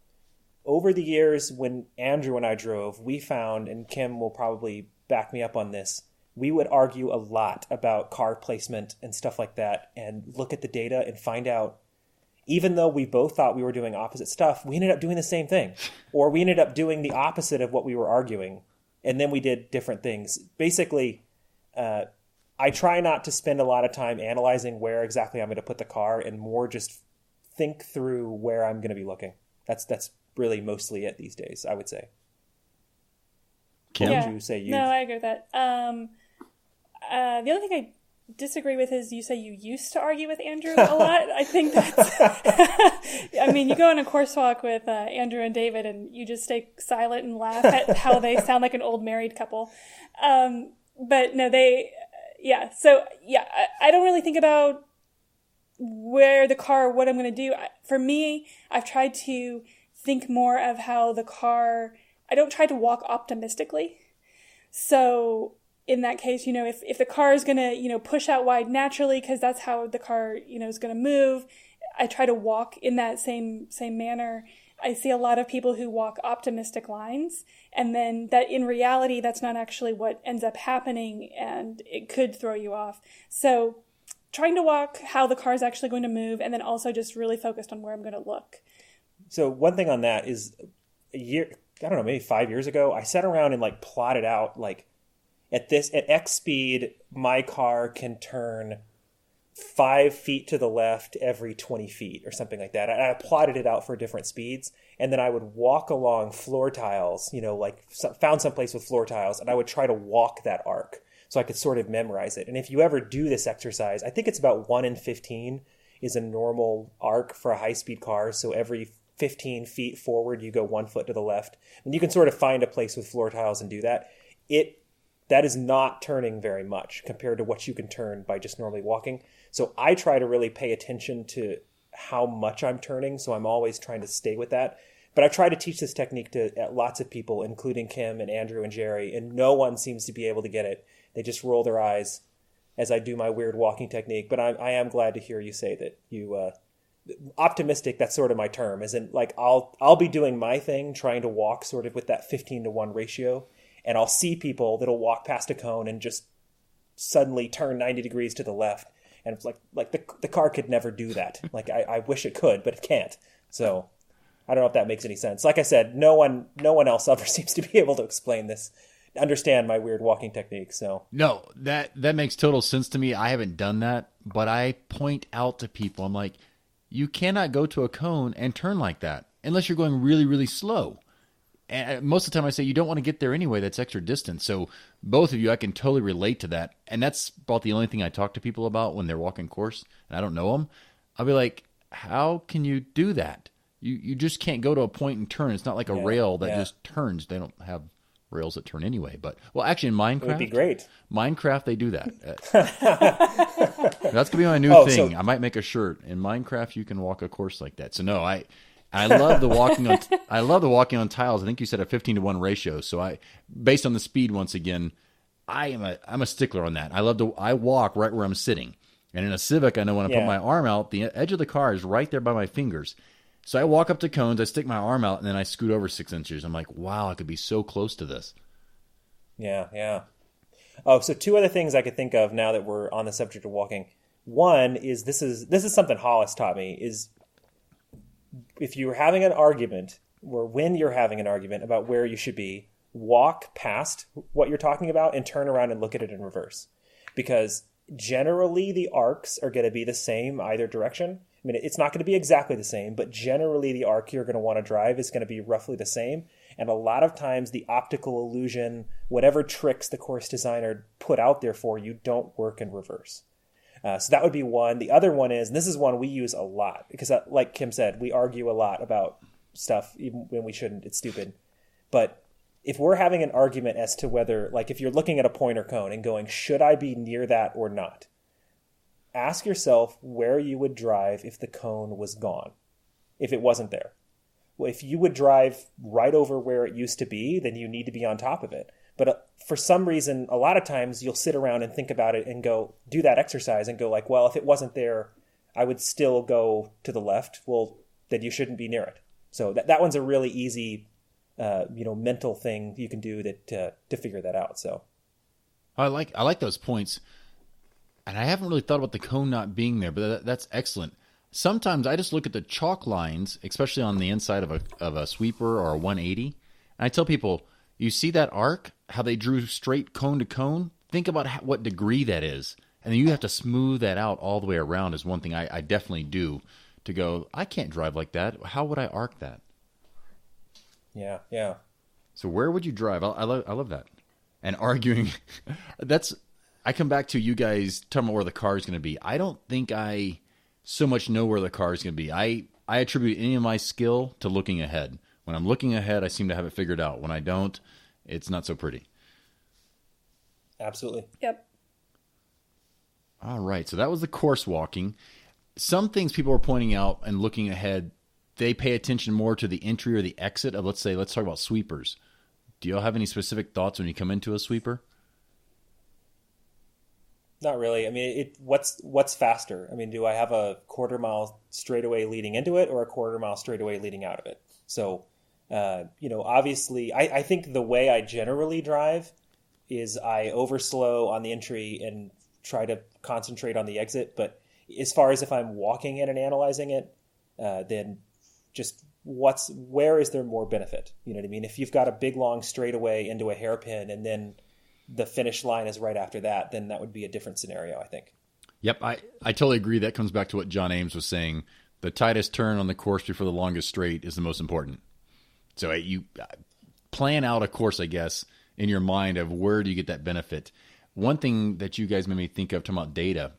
over the years when Andrew and I drove, we found, and Kim will probably back me up on this, we would argue a lot about car placement and stuff like that and look at the data and find out, even though we both thought we were doing opposite stuff, we ended up doing the same thing. Or we ended up doing the opposite of what we were arguing. And then we did different things. Basically, I try not to spend a lot of time analyzing where exactly I'm going to put the car and more just think through where I'm going to be looking. That's really mostly it these days, I would say. Kim? What would you say? No, I agree with that. The only thing I disagree with is you say you used to argue with Andrew a lot. I think that's... I mean, you go on a course walk with Andrew and David and you just stay silent and laugh at how they sound like an old married couple. But no, yeah. So, yeah, I don't really think about where the car, what I'm going to do. For me, I've tried to think more of how the car... I don't try to walk optimistically. So in that case, if the car is going to, push out wide naturally, because that's how the car, is going to move, I try to walk in that same manner. I see a lot of people who walk optimistic lines, and then that in reality, that's not actually what ends up happening, and it could throw you off. So trying to walk how the car is actually going to move, and then also just really focused on where I'm going to look. So one thing on that is maybe 5 years ago, I sat around and plotted out at X speed, my car can turn 5 feet to the left every 20 feet or something like that. I plotted it out for different speeds, and then I would walk along floor tiles, found some place with floor tiles, and I would try to walk that arc so I could sort of memorize it. And if you ever do this exercise, I think it's about 1 in 15 is a normal arc for a high-speed car. So every 15 feet forward, you go 1 foot to the left. And you can sort of find a place with floor tiles and do that. That is not turning very much compared to what you can turn by just normally walking. So I try to really pay attention to how much I'm turning. So I'm always trying to stay with that. But I try to teach this technique to lots of people, including Kim and Andrew and Jerry, and no one seems to be able to get it. They just roll their eyes as I do my weird walking technique. But I am glad to hear you say that you... optimistic, that's sort of my term, as in I'll be doing my thing, trying to walk sort of with that 15-to-1 ratio, and I'll see people that'll walk past a cone and just suddenly turn 90 degrees to the left, and it's like the car could never do that. I wish it could, but it can't. So I don't know if that makes any sense. Like I said, no one else ever seems to be able to explain this, understand my weird walking technique. So no, that makes total sense to me. I haven't done that, but I point out to people, I'm like, you cannot go to a cone and turn like that unless you're going really, really slow. And most of the time I say you don't want to get there anyway. That's extra distance. So both of you, I can totally relate to that. And that's about the only thing I talk to people about when they're walking course and I don't know them. I'll be like, how can you do that? You just can't go to a point and turn. It's not like a rail that just turns. They don't have rails that turn anyway. But actually in Minecraft, it would be great. Minecraft, they do that. That's gonna be my new thing. I might make a shirt. In Minecraft, you can walk a course like that. So no, I love the walking on. I love the walking on tiles. I think you said a 15-to-1 ratio. So based on the speed, once again, I'm a stickler on that. I walk right where I'm sitting. And in a Civic, I know when I put my arm out, the edge of the car is right there by my fingers. So I walk up to cones, I stick my arm out, and then I scoot over 6 inches. I'm like, wow, I could be so close to this. Yeah. Oh, so 2 other things I could think of now that we're on the subject of walking. One is this is something Hollis taught me, is if you're having an argument, or when you're having an argument about where you should be, walk past what you're talking about and turn around and look at it in reverse. Because generally the arcs are going to be the same either direction. I mean, it's not going to be exactly the same, but generally the arc you're going to want to drive is going to be roughly the same. And a lot of times the optical illusion, whatever tricks the course designer put out there for you, don't work in reverse. So that would be one. The other one is, and this is one we use a lot, because like Kim said, we argue a lot about stuff, even when we shouldn't. It's stupid. But if we're having an argument as to whether, like if you're looking at a pointer cone and going, should I be near that or not? Ask yourself where you would drive if the cone was gone, if it wasn't there. Well, if you would drive right over where it used to be, then you need to be on top of it. But for some reason, a lot of times you'll sit around and think about it and go do that exercise and go like, well, if it wasn't there, I would still go to the left. Well, then you shouldn't be near it. So that one's a really easy, mental thing you can do to figure that out. So I like those points, and I haven't really thought about the cone not being there, but that's excellent. Sometimes I just look at the chalk lines, especially on the inside of a sweeper or a 180, and I tell people, you see that arc, how they drew straight cone to cone? Think about what degree that is, and then you have to smooth that out all the way around is one thing I definitely do to go, I can't drive like that. How would I arc that? Yeah. So where would you drive? I love that. And arguing, I come back to you guys talking about where the car is going to be. I don't think I so much know where the car is going to be. I attribute any of my skill to looking ahead. When I'm looking ahead, I seem to have it figured out. When I don't, it's not so pretty. Absolutely. Yep. All right. So that was the course walking. Some things people are pointing out and looking ahead, they pay attention more to the entry or the exit of, let's talk about sweepers. Do y'all have any specific thoughts when you come into a sweeper? Not really. I mean, what's faster? I mean, do I have a quarter-mile straightaway leading into it or a quarter-mile straightaway leading out of it? So, obviously, I think the way I generally drive is I overslow on the entry and try to concentrate on the exit. But as far as if I'm walking in and analyzing it, then just where is there more benefit? You know what I mean? If you've got a big, long straightaway into a hairpin and then the finish line is right after that, then that would be a different scenario, I think. Yep, I totally agree. That comes back to what John Ames was saying. The tightest turn on the course before the longest straight is the most important. So you plan out a course, I guess, in your mind of where do you get that benefit. One thing that you guys made me think of talking about data,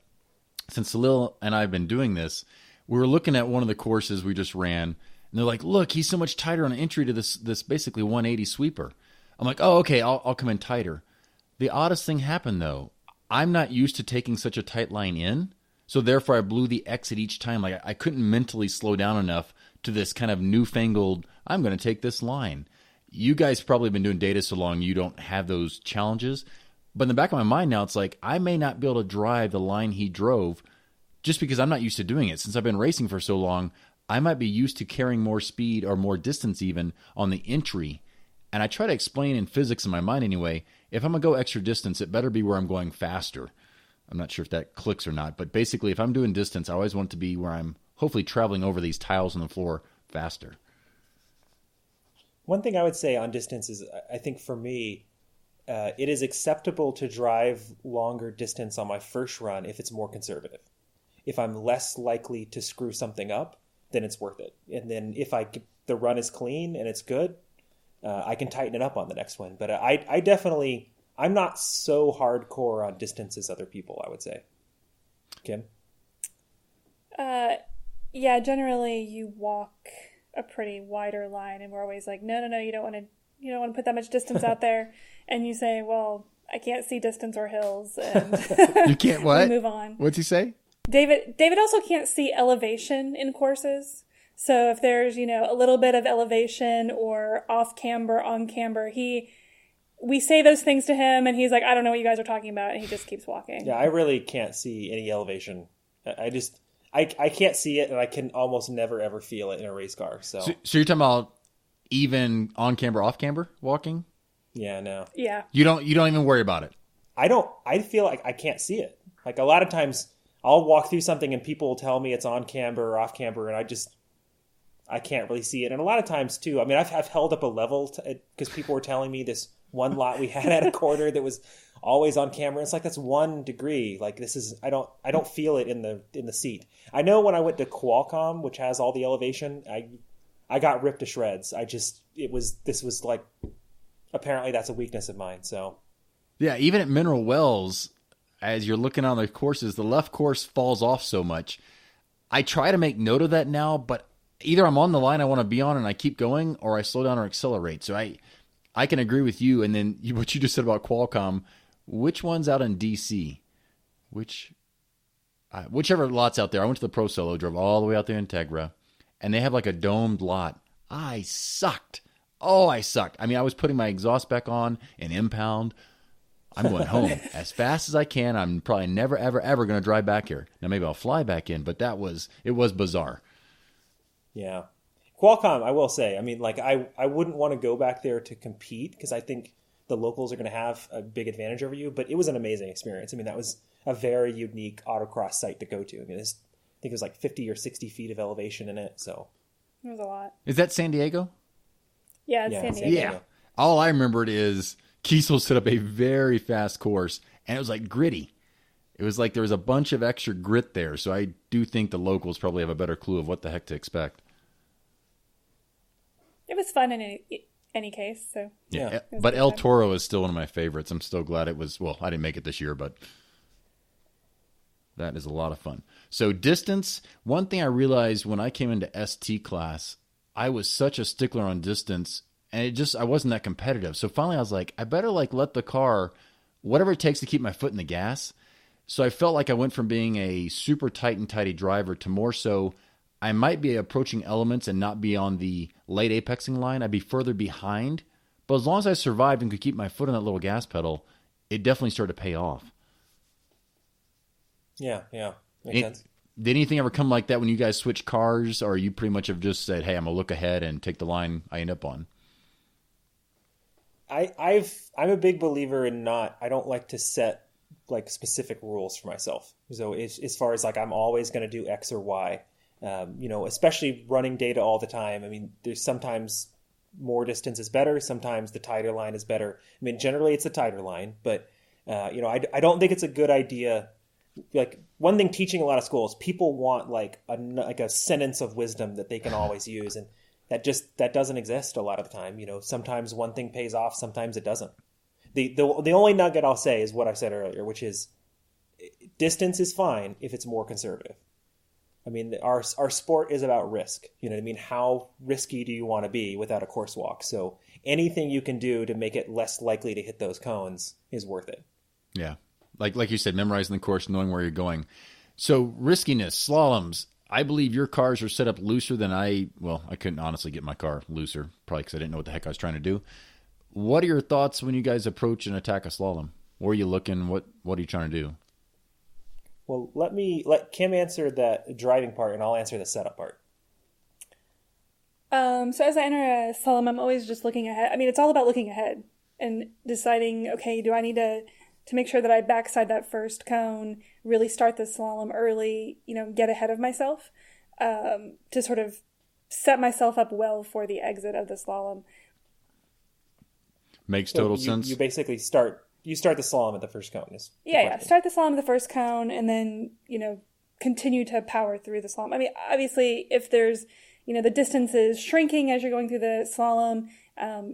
since Salil and I have been doing this, we were looking at one of the courses we just ran, and they're like, look, he's so much tighter on entry to this basically 180 sweeper. I'm like, oh, okay, I'll come in tighter. The oddest thing happened, though. I'm not used to taking such a tight line in, so therefore I blew the exit each time. Like I couldn't mentally slow down enough to this kind of newfangled, I'm going to take this line. You guys probably been doing data so long you don't have those challenges. But in the back of my mind now, it's like I may not be able to drive the line he drove just because I'm not used to doing it. Since I've been racing for so long, I might be used to carrying more speed or more distance even on the entry. And I try to explain in physics in my mind anyway, if I'm going to go extra distance, it better be where I'm going faster. I'm not sure if that clicks or not, but basically if I'm doing distance, I always want it to be where I'm hopefully traveling over these tiles on the floor faster. One thing I would say on distance is I think for me, it is acceptable to drive longer distance on my first run if it's more conservative. If I'm less likely to screw something up, then it's worth it. And then if the run is clean and it's good, I can tighten it up on the next one. But I definitely, I'm not so hardcore on distance as other people, I would say. Kim? Yeah, generally you walk a pretty wider line, and we're always like, no, you don't want to put that much distance out there. And you say, well, I can't see distance or hills, and you can't what? We move on. What's he say? David also can't see elevation in courses. So if there's, a little bit of elevation or off camber, on camber, we say those things to him and he's like, I don't know what you guys are talking about. And he just keeps walking. Yeah, I really can't see any elevation. I can't see it, and I can almost never ever feel it in a race car. So you're talking about even on camber, off camber walking? Yeah, no. Yeah. You don't even worry about it. I feel like I can't see it. Like a lot of times I'll walk through something and people will tell me it's on camber or off camber, and I can't really see it. And a lot of times too, I mean, I've held up a level because people were telling me this one lot we had at a quarter that was always on camera. It's like, that's 1 degree. Like this is, I don't feel it in the seat. I know when I went to Qualcomm, which has all the elevation, I got ripped to shreds. This was like, apparently that's a weakness of mine. So yeah, even at Mineral Wells, as you're looking on the courses, the left course falls off so much. I try to make note of that now, but either I'm on the line I want to be on and I keep going, or I slow down or accelerate. So I can agree with you. And then what you just said about Qualcomm, which one's out in DC? Whichever lot's out there. I went to the Pro Solo, drove all the way out there in Integra, and they have like a domed lot. I sucked. Oh, I sucked. I mean, I was putting my exhaust back on and impound. I'm going home as fast as I can. I'm probably never, ever, ever going to drive back here. Now, maybe I'll fly back in, but it was bizarre. Yeah. Qualcomm, I will say, I mean, like, I wouldn't want to go back there to compete because I think the locals are going to have a big advantage over you, but it was an amazing experience. I mean, that was a very unique autocross site to go to. I mean, I think it was like 50 or 60 feet of elevation in it, so. It was a lot. Is that San Diego? Yeah, it's San Diego. Yeah. All I remembered is Kiesel set up a very fast course, and it was like gritty. It was like there was a bunch of extra grit there, so I do think the locals probably have a better clue of what the heck to expect. It was fun in any case. So yeah. But El Toro is still one of my favorites. I'm still glad it was. Well, I didn't make it this year, but that is a lot of fun. So distance. One thing I realized when I came into ST class, I was such a stickler on distance, and I wasn't that competitive. So finally, I was like, I better let the car, whatever it takes to keep my foot in the gas. So I felt like I went from being a super tight and tidy driver to more so I might be approaching elements and not be on the late apexing line. I'd be further behind. But as long as I survived and could keep my foot on that little gas pedal, it definitely started to pay off. Yeah. Makes sense. Did anything ever come like that when you guys switch cars, or you pretty much have just said, hey, I'm going to look ahead and take the line I end up on? I'm a big believer in I don't like to set like specific rules for myself. So as far as like I'm always going to do X or Y, especially running data all the time. I mean, there's sometimes more distance is better. Sometimes the tighter line is better. I mean, generally it's a tighter line, but I don't think it's a good idea. Like one thing teaching a lot of schools, people want like a sentence of wisdom that they can always use. And that doesn't exist a lot of the time. Sometimes one thing pays off, sometimes it doesn't. The only nugget I'll say is what I said earlier, which is distance is fine if it's more conservative. I mean, our sport is about risk. You know what I mean? How risky do you want to be without a course walk? So anything you can do to make it less likely to hit those cones is worth it. Yeah. Like you said, memorizing the course, knowing where you're going. So riskiness, slaloms. I believe your cars are set up looser than I couldn't honestly get my car looser, probably because I didn't know what the heck I was trying to do. What are your thoughts when you guys approach and attack a slalom? Where are you looking? What are you trying to do? Well, let Kim answer that driving part, and I'll answer the setup part. So as I enter a slalom, I'm always just looking ahead. I mean, it's all about looking ahead and deciding, okay, do I need to make sure that I backside that first cone, really start the slalom early, get ahead of myself, to sort of set myself up well for the exit of the slalom. Makes total sense. You basically start the slalom at the first cone. Yeah. Start the slalom at the first cone and then, continue to power through the slalom. I mean, obviously, if there's, the distance is shrinking as you're going through the slalom,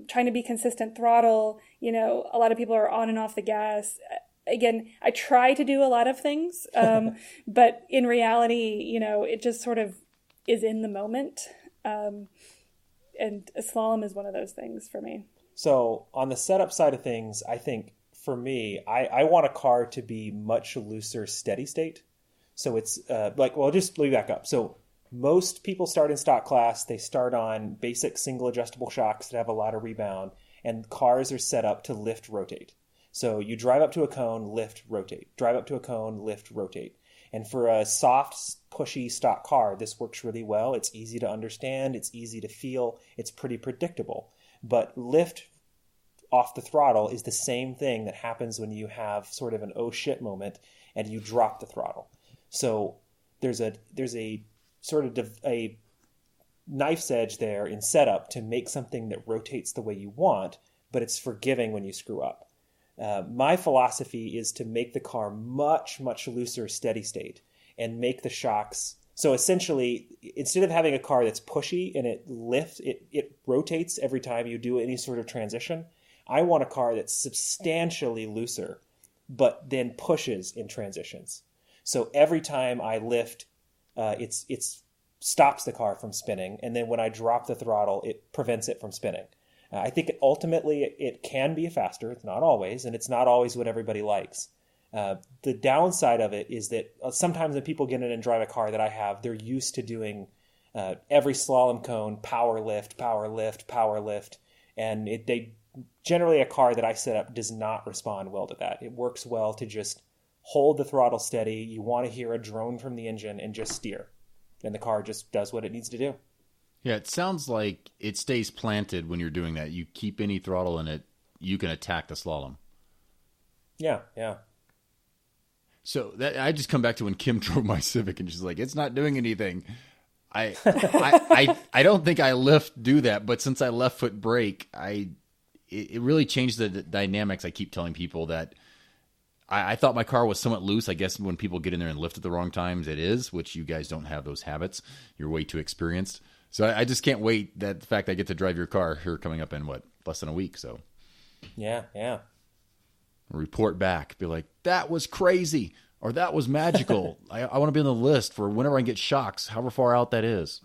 trying to be consistent throttle, a lot of people are on and off the gas. Again, I try to do a lot of things, but in reality, it just sort of is in the moment. And a slalom is one of those things for me. So on the setup side of things, I think for me, I want a car to be much looser steady state. So it's just let me back up. So most people start in stock class. They start on basic single adjustable shocks that have a lot of rebound, and cars are set up to lift, rotate. So you drive up to a cone, lift, rotate. Drive up to a cone, lift, rotate. And for a soft, pushy stock car, this works really well. It's easy to understand. It's easy to feel. It's pretty predictable. But lift off the throttle is the same thing that happens when you have sort of an oh shit moment and you drop the throttle. So there's a sort of a knife's edge there in setup to make something that rotates the way you want, but it's forgiving when you screw up. My philosophy is to make the car much, much looser steady state and make the shocks. So essentially, instead of having a car that's pushy and it lifts, it rotates every time you do any sort of transition, I want a car that's substantially looser, but then pushes in transitions. So every time I lift, it stops the car from spinning. And then when I drop the throttle, it prevents it from spinning. I think ultimately it can be faster. It's not always, and it's not always what everybody likes. The downside of it is that sometimes when people get in and drive a car that I have, they're used to doing every slalom cone, power lift, power lift, power lift. And generally a car that I set up does not respond well to that. It works well to just hold the throttle steady. You want to hear a drone from the engine and just steer. And the car just does what it needs to do. Yeah, it sounds like it stays planted when you're doing that. You keep any throttle in it, you can attack the slalom. Yeah, yeah. So I just come back to when Kim drove my Civic and she's like, it's not doing anything. I don't think I do that, but since I left foot brake, it really changed the dynamics. I keep telling people that I thought my car was somewhat loose. I guess when people get in there and lift at the wrong times, it is, which you guys don't have those habits. You're way too experienced. So I just can't wait that the fact I get to drive your car here coming up in less than a week. So yeah. Report back, be like, that was crazy or that was magical. I want to be on the list for whenever I get shocks, however far out that is.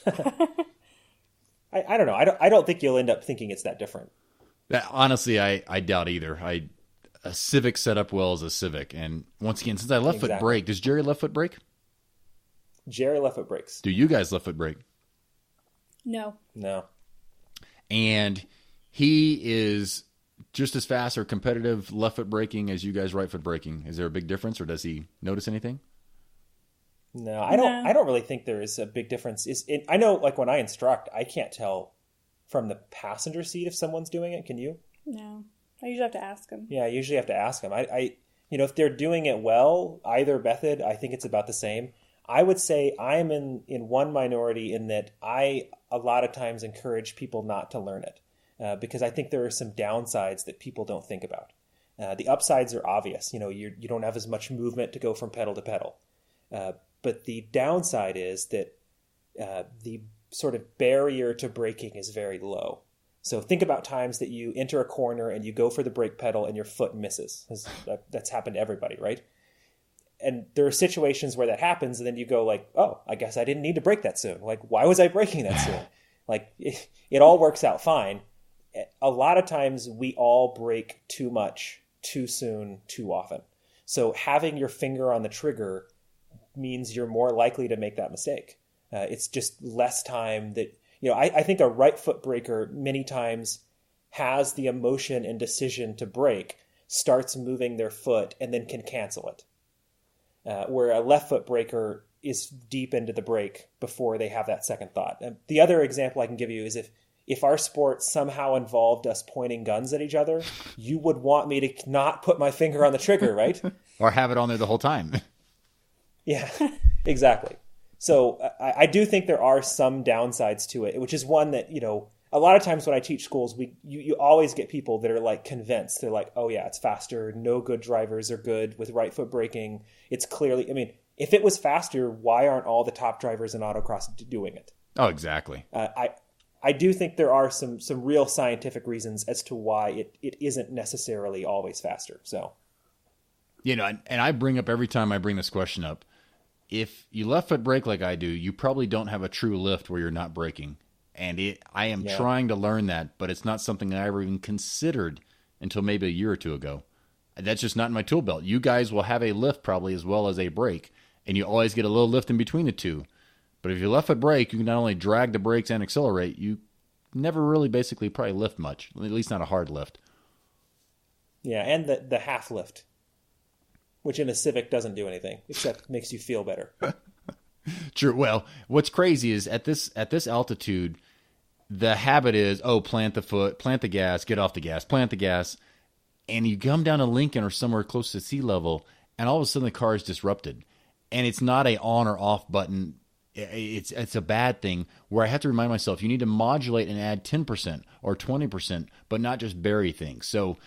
I don't know. I don't think you'll end up thinking it's that different. Honestly, I doubt either. A Civic set up well as a Civic. And once again, since I left foot brake, does Jerry left foot brake? Jerry left foot brakes. Do you guys left foot brake? No. And he is just as fast or competitive left foot braking as you guys right foot braking. Is there a big difference, or does he notice anything? No, I don't really think there is a big difference. I know, like when I instruct, I can't tell from the passenger seat if someone's doing it. Can you? No, I usually have to ask them. Yeah, I usually have to ask them. If they're doing it well, either method, I think it's about the same. I would say I'm in one minority in that I a lot of times encourage people not to learn it because I think there are some downsides that people don't think about. The upsides are obvious. You don't have as much movement to go from pedal to pedal. But the downside is that the sort of barrier to braking is very low. So think about times that you enter a corner and you go for the brake pedal and your foot misses. That's happened to everybody, right? And there are situations where that happens, and then you go like, oh, I guess I didn't need to brake that soon. Like, why was I braking that soon? Like, it all works out fine. A lot of times we all brake too much, too soon, too often. So having your finger on the trigger means you're more likely to make that mistake. It's just less time that, I think a right foot braker many times has the emotion and decision to brake, starts moving their foot, and then can cancel it. Where a left foot braker is deep into the brake before they have that second thought. And the other example I can give you is if our sport somehow involved us pointing guns at each other, you would want me to not put my finger on the trigger, right? Or have it on there the whole time. Yeah, exactly. So I do think there are some downsides to it, which is one that, a lot of times when I teach schools, you always get people that are like convinced. They're like, oh yeah, it's faster. No good drivers are good with right foot braking. It's clearly, if it was faster, why aren't all the top drivers in autocross doing it? Oh, exactly. I do think there are some real scientific reasons as to why it isn't necessarily always faster. So, and I bring up every time I bring this question up, if you left foot brake like I do, you probably don't have a true lift where you're not braking. And I am trying to learn that, but it's not something I ever even considered until maybe a year or two ago. That's just not in my tool belt. You guys will have a lift probably as well as a brake, and you always get a little lift in between the two. But if you left foot brake, you can not only drag the brakes and accelerate, you never really basically probably lift much, at least not a hard lift. Yeah, and the half lift, which in a Civic doesn't do anything except makes you feel better. True. Well, what's crazy is at this altitude, the habit is, plant the foot, plant the gas, get off the gas, plant the gas. And you come down to Lincoln or somewhere close to sea level, and all of a sudden the car is disrupted. And it's not a on or off button. It's a bad thing where I have to remind myself, you need to modulate and add 10% or 20%, but not just bury things. So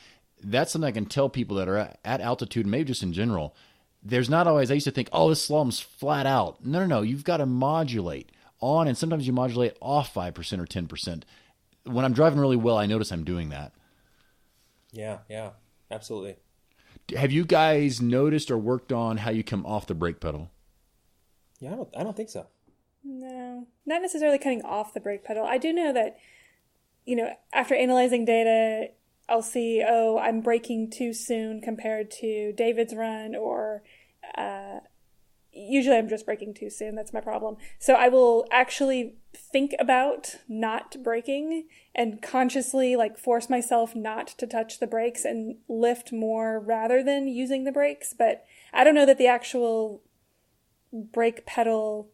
that's something I can tell people that are at altitude, maybe just in general. There's not always, I used to think, this slalom's flat out. No. You've got to modulate on, and sometimes you modulate off 5% or 10%. When I'm driving really well, I notice I'm doing that. Yeah, absolutely. Have you guys noticed or worked on how you come off the brake pedal? Yeah, I don't think so. No, not necessarily cutting off the brake pedal. I do know that, after analyzing data, I'll see, I'm braking too soon compared to David's run, or, usually I'm just braking too soon. That's my problem. So I will actually think about not braking and consciously like force myself not to touch the brakes and lift more rather than using the brakes. But I don't know that the actual brake pedal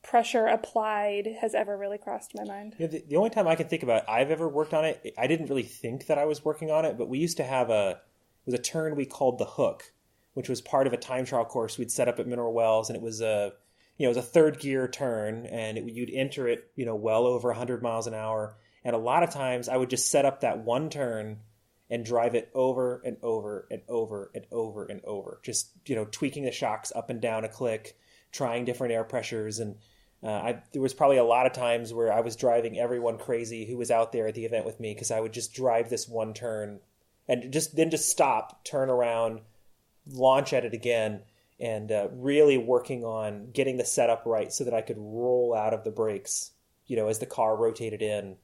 pressure applied has ever really crossed my mind. The only time I can think about I've ever worked on it, I didn't really think that I was working on it, but we used to have it was a turn we called the hook, which was part of a time trial course we'd set up at Mineral Wells, and it was it was a third gear turn, and you'd enter it, well over 100 miles an hour. And a lot of times I would just set up that one turn and drive it over and over and over and over and over, just, tweaking the shocks up and down a click, trying different air pressures. And there was probably a lot of times where I was driving everyone crazy who was out there at the event with me, because I would just drive this one turn and just stop, turn around, launch at it again, and really working on getting the setup right so that I could roll out of the brakes, as the car rotated in,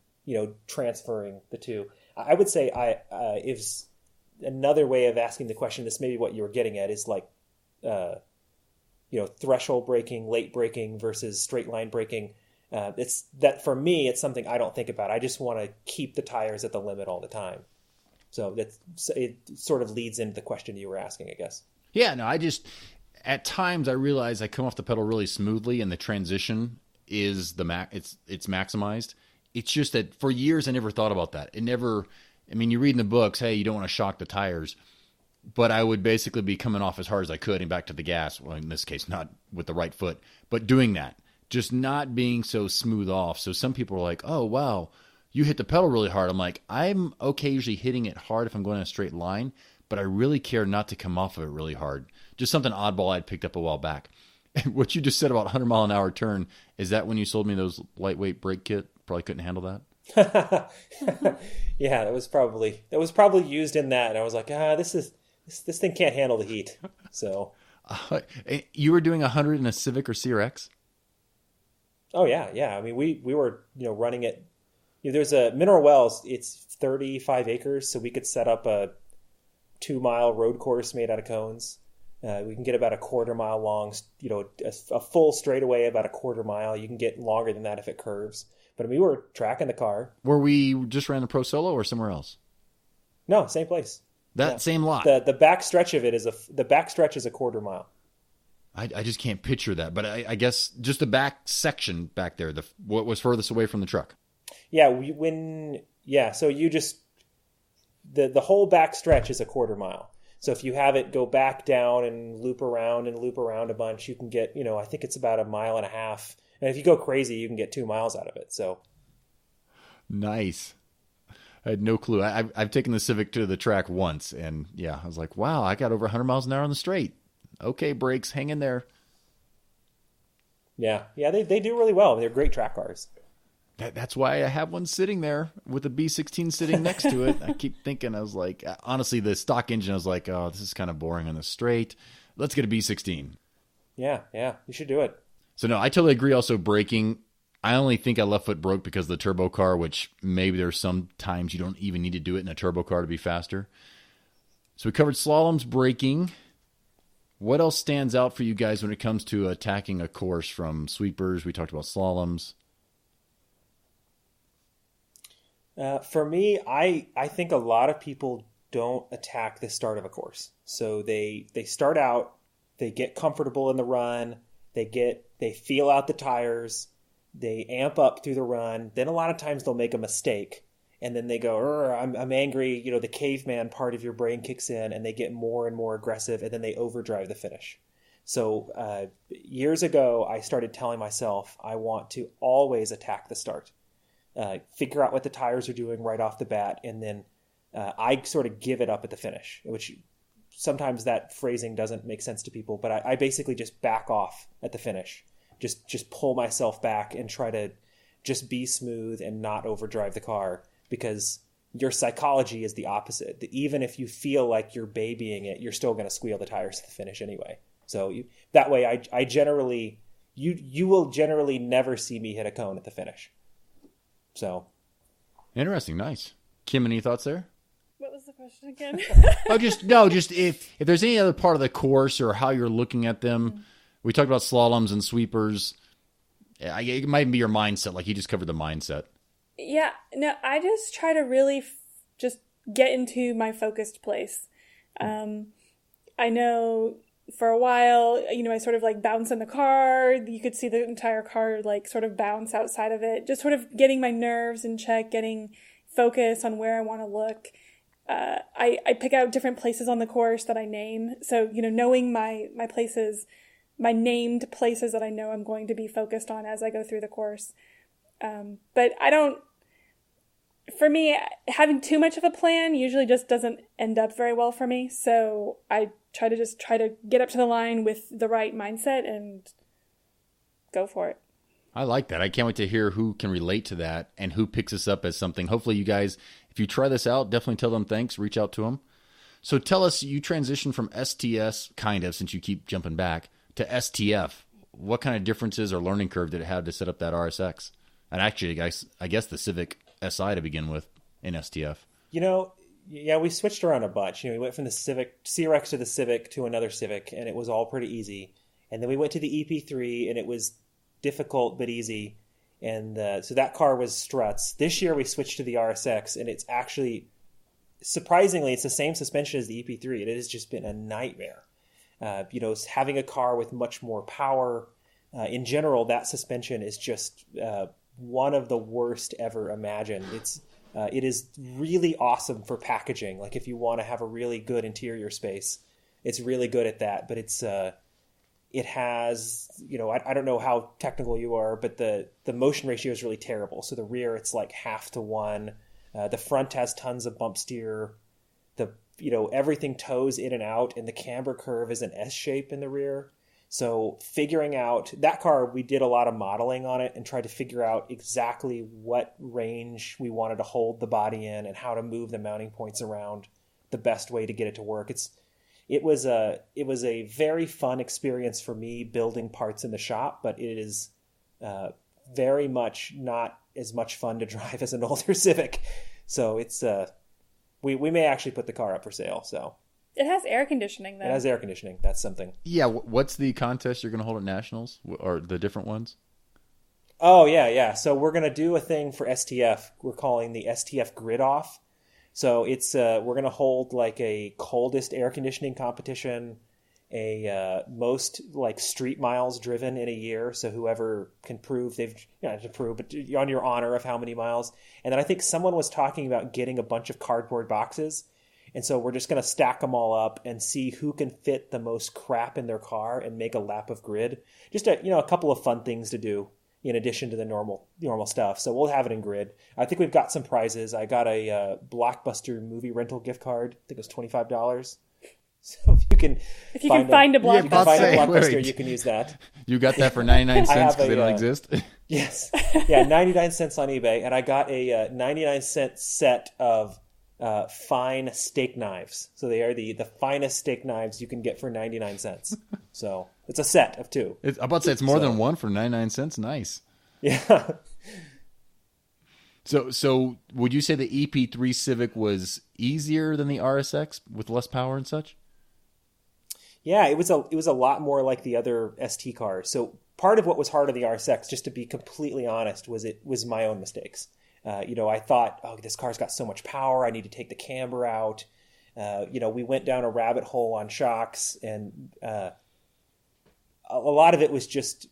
transferring the two. I would say if another way of asking the question, this may be what you were getting at, is like, threshold braking, late braking versus straight line braking. It's that for me, it's something I don't think about. I just want to keep the tires at the limit all the time. So it sort of leads into the question you were asking, I guess. Yeah, no, at times I realize I come off the pedal really smoothly and the transition is it's maximized. It's just that for years I never thought about that. You read in the books, hey, you don't want to shock the tires, but I would basically be coming off as hard as I could and back to the gas. Well, in this case, not with the right foot, but doing that, just not being so smooth off. So some people are like, oh, wow, you hit the pedal really hard. I'm like, I'm okay usually hitting it hard if I'm going in a straight line, but I really care not to come off of it really hard. Just something oddball I'd picked up a while back. And what you just said about 100 mile an hour turn, is that when you sold me those lightweight brake kit? Probably couldn't handle that. Yeah, that was probably used in that. And I was like, this thing can't handle the heat. So you were doing 100 in a Civic or CRX? Oh yeah. I mean, we were, running it. There's a Mineral Wells. It's 35 acres. So we could set up a 2-mile road course made out of cones. We can get about a quarter mile long, a full straightaway about a quarter mile. You can get longer than that if it curves. But we were tracking the car. Were we just ran the Pro Solo or somewhere else? No, same place. Same lot. The back stretch of it is a quarter mile. I just can't picture that, but I guess just the back section back there, what was furthest away from the truck. Yeah, so you just the whole back stretch is a quarter mile. So if you have it go back down and loop around a bunch, you can get, I think it's about 1.5 miles. And if you go crazy, you can get 2 miles out of it. So nice. I had no clue. I've taken the Civic to the track once, and yeah, I was like, wow, I got over 100 miles an hour on the straight. Okay, brakes, hang in there. Yeah, they do really well. They're great track cars. That's why I have one sitting there with a B16 sitting next to it. I keep thinking, I was like, honestly, the stock engine, I was like, oh, this is kind of boring on the straight. Let's get a B16. Yeah, you should do it. So no, I totally agree. Also, braking, I only think I left foot broke because of the turbo car, which maybe there's some times you don't even need to do it in a turbo car to be faster. So we covered slaloms, braking. What else stands out for you guys when it comes to attacking a course from sweepers? We talked about slaloms. For me, I think a lot of people don't attack the start of a course. So they start out, they get comfortable in the run, they feel out the tires, they amp up through the run. Then a lot of times they'll make a mistake, and then they go, I'm angry. The caveman part of your brain kicks in, and they get more and more aggressive, and then they overdrive the finish. So years ago, I started telling myself I want to always attack the start. Figure out what the tires are doing right off the bat, and then I sort of give it up at the finish, which sometimes that phrasing doesn't make sense to people, but I basically just back off at the finish. Just pull myself back and try to just be smooth and not overdrive the car, because your psychology is the opposite. Even if you feel like you're babying it, you're still going to squeal the tires at the finish anyway. So that way I generally, you will generally never see me hit a cone at the finish. So interesting. Nice. Kim, any thoughts there? What was the question again? just if there's any other part of the course or how you're looking at them We talked about slaloms and sweepers. It might be your mindset. Like, you just covered the mindset. Yeah, no, I just try to really just get into my focused place. I know for a while, I sort of like bounce in the car. You could see the entire car like sort of bounce outside of it. Just sort of getting my nerves in check, getting focus on where I want to look. I pick out different places on the course that I name. So, knowing my places, my named places that I know I'm going to be focused on as I go through the course. But for me, having too much of a plan usually just doesn't end up very well for me. So I try to get up to the line with the right mindset and go for it. I like that. I can't wait to hear who can relate to that and who picks this up as something. Hopefully you guys, if you try this out, definitely tell them thanks, reach out to them. So tell us, you transitioned from STS, kind of, since you keep jumping back, to STF. What kind of differences or learning curve did it have to set up that RSX? And actually, guys, I guess the Civic SI to begin with in STF. Yeah, we switched around a bunch. We went from the Civic CRX to the Civic to another Civic, and it was all pretty easy. And then we went to the EP3, and it was difficult but easy. And so that car was struts. This year we switched to the RSX, and it's actually, surprisingly, it's the same suspension as the EP3. It has just been a nightmare. Having a car with much more power. In general, that suspension is just one of the worst ever imagined. It is really awesome for packaging. Like, if you want to have a really good interior space, it's really good at that. But it has, I don't know how technical you are, but the motion ratio is really terrible. So the rear, it's like 0.5-1. The front has tons of bump steer. Everything toes in and out, and the camber curve is an S shape in the rear. So figuring out that car, we did a lot of modeling on it and tried to figure out exactly what range we wanted to hold the body in and how to move the mounting points around the best way to get it to work. It was a very fun experience for me building parts in the shop, but it is very much not as much fun to drive as an older Civic. So it's we may actually put the car up for sale. So. It has air conditioning, though. It has air conditioning. That's something. Yeah. What's the contest you're going to hold at Nationals, or the different ones? Oh, yeah. So we're going to do a thing for STF. We're calling the STF Grid Off. So it's we're going to hold like a coldest air conditioning competition, a most like street miles driven in a year. So whoever can prove but on your honor of how many miles. And then I think someone was talking about getting a bunch of cardboard boxes. And so we're just going to stack them all up and see who can fit the most crap in their car and make a lap of grid. Just a couple of fun things to do in addition to the normal stuff. So we'll have it in grid. I think we've got some prizes. I got a Blockbuster movie rental gift card. I think it was $25. So if you can find a Blockbuster, you can use that. You got that for 99 cents because they don't exist? Yes. Yeah, 99 cents on eBay. And I got a 99-cent set of fine steak knives. So they are the finest steak knives you can get for 99 cents. So it's a set of two. I'm about to say it's more than one for 99 cents. Nice. Yeah. So would you say the EP3 Civic was easier than the RSX with less power and such? Yeah, it was a lot more like the other ST cars. So part of what was hard on the RSX, just to be completely honest, was my own mistakes. I thought, this car's got so much power. I need to take the camber out. We went down a rabbit hole on shocks, and a lot of it was just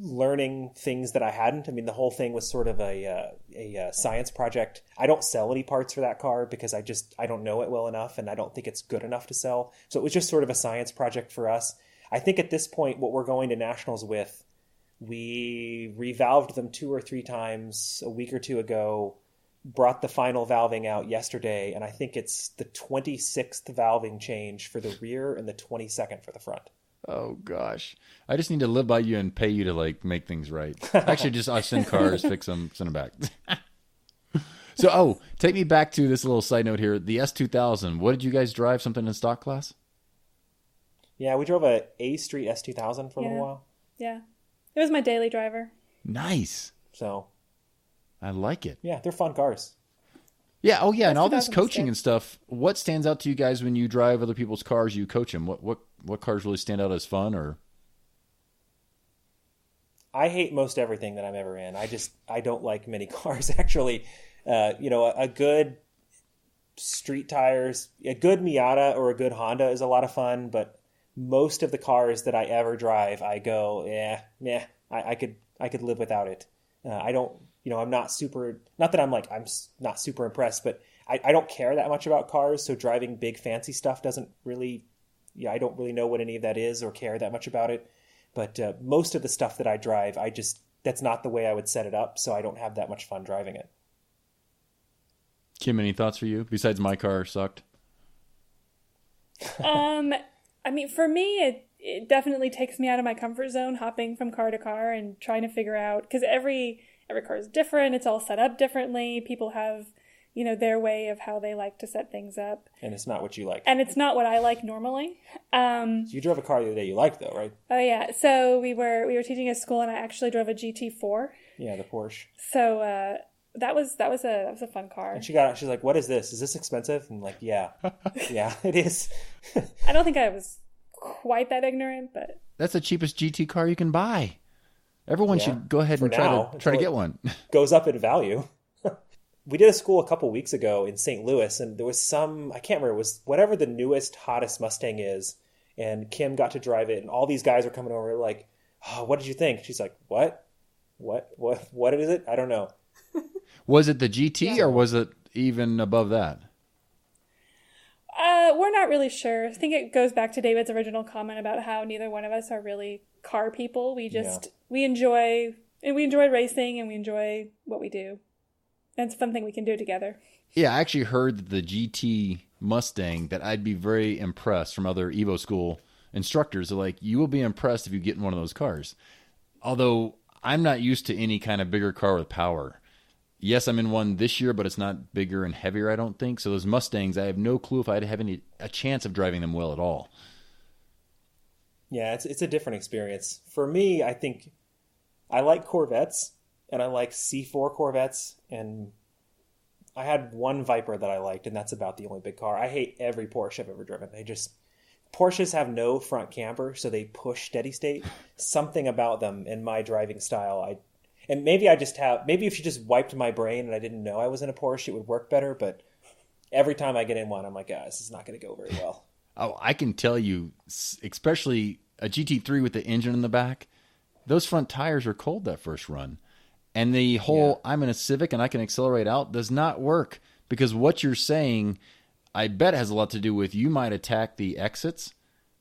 learning things that I hadn't. I mean, the whole thing was sort of a science project. I don't sell any parts for that car because I don't know it well enough, and I don't think it's good enough to sell. So it was just sort of a science project for us. I think at this point, what we're going to Nationals with, we revalved them 2 or 3 times a week or two ago, brought the final valving out yesterday, and I think it's the 26th valving change for the rear and the 22nd for the front. Oh, gosh. I just need to live by you and pay you to, make things right. Actually, I'll send cars, fix them, send them back. So, take me back to this little side note here. The S2000, what did you guys drive? Something in stock class? Yeah, we drove a A-Street S2000 for a little while. Yeah. It was my daily driver. Nice. So. I like it. Yeah, they're fun cars. Yeah. Oh, yeah. And all this coaching and stuff. What stands out to you guys when you drive other people's cars? You coach them. What cars really stand out as fun? Or I hate most everything that I'm ever in. I don't like many cars actually. A good street tires, a good Miata or a good Honda is a lot of fun, but most of the cars that I ever drive, I go, I could live without it. I don't, I'm not super, not that I'm not super impressed, but I don't care that much about cars. So driving big fancy stuff doesn't really, I don't really know what any of that is or care that much about it. But most of the stuff that I drive, that's not the way I would set it up. So I don't have that much fun driving it. Kim, any thoughts for you besides my car sucked? I mean, for me, it definitely takes me out of my comfort zone, hopping from car to car and trying to figure out, because every car is different. It's all set up differently. People have, their way of how they like to set things up. And it's not what you like. And it's not what I like normally. So you drove a car the other day you liked though, right? Oh yeah. So we were teaching at school and I actually drove a GT4. Yeah, the Porsche. So, that was a fun car. And she's like, "What is this? Is this expensive?" And I'm like, "Yeah, yeah, it is." I don't think I was quite that ignorant, but that's the cheapest GT car you can buy. Everyone should go ahead and try to get one. Goes up in value. We did a school a couple weeks ago in St. Louis, and there was I can't remember, it was whatever the newest, hottest Mustang is, and Kim got to drive it, and all these guys were coming over like, "Oh, what did you think?" She's like, "What is it? I don't know." Was it the GT or was it even above that? We're not really sure. I think it goes back to David's original comment about how neither one of us are really car people. We enjoy racing and we enjoy what we do. And it's a fun thing we can do together. Yeah, I actually heard that the GT Mustang, that I'd be very impressed from other Evo school instructors. They're like, you will be impressed if you get in one of those cars. Although I'm not used to any kind of bigger car with power. Yes, I'm in one this year, but it's not bigger and heavier, I don't think. So those Mustangs, I have no clue if I'd have a chance of driving them well at all. Yeah, it's a different experience. For me, I think I like Corvettes, and I like C4 Corvettes, and I had one Viper that I liked, and that's about the only big car. I hate every Porsche I've ever driven. Porsches have no front camber, so they push steady state. Something about them in my driving style, and maybe if you just wiped my brain and I didn't know I was in a Porsche, it would work better. But every time I get in one, I'm like, this is not going to go very well. Oh, I can tell you, especially a GT3 with the engine in the back, those front tires are cold that first run. And the whole, I'm in a Civic and I can accelerate out does not work, because what you're saying, I bet has a lot to do with you might attack the exits.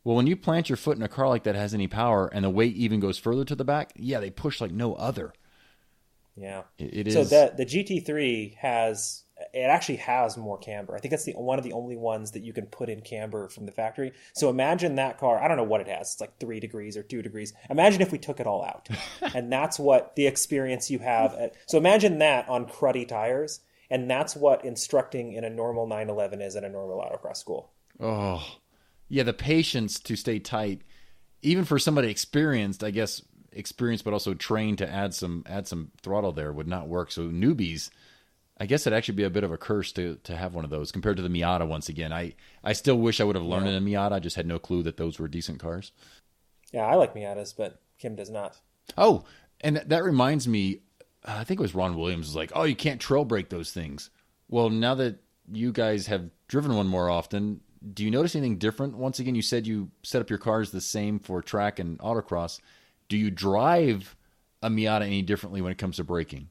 Well, when you plant your foot in a car like that has any power and the weight even goes further to the back, they push like no other. Yeah, it is. So the GT3 actually has more camber. I think that's one of the only ones that you can put in camber from the factory. So imagine that car. I don't know what it has. It's like 3 degrees or 2 degrees. Imagine if we took it all out, and that's what the experience you have. So imagine that on cruddy tires, and that's what instructing in a normal 911 is in a normal autocross school. Oh, yeah, the patience to stay tight, even for somebody experienced, I guess. Experienced but also trained to add some throttle there would not work. So newbies, I guess it'd actually be a bit of a curse to have one of those compared to the Miata. Once again, I still wish I would have learned in a Miata. I just had no clue that those were decent cars. Yeah, I like Miatas, but Kim does not. Oh, and that reminds me, I think it was Ron Williams was like, "Oh, you can't trail brake those things." Well, now that you guys have driven one more often, do you notice anything different? Once again, you said you set up your cars the same for track and autocross. Do you drive a Miata any differently when it comes to braking?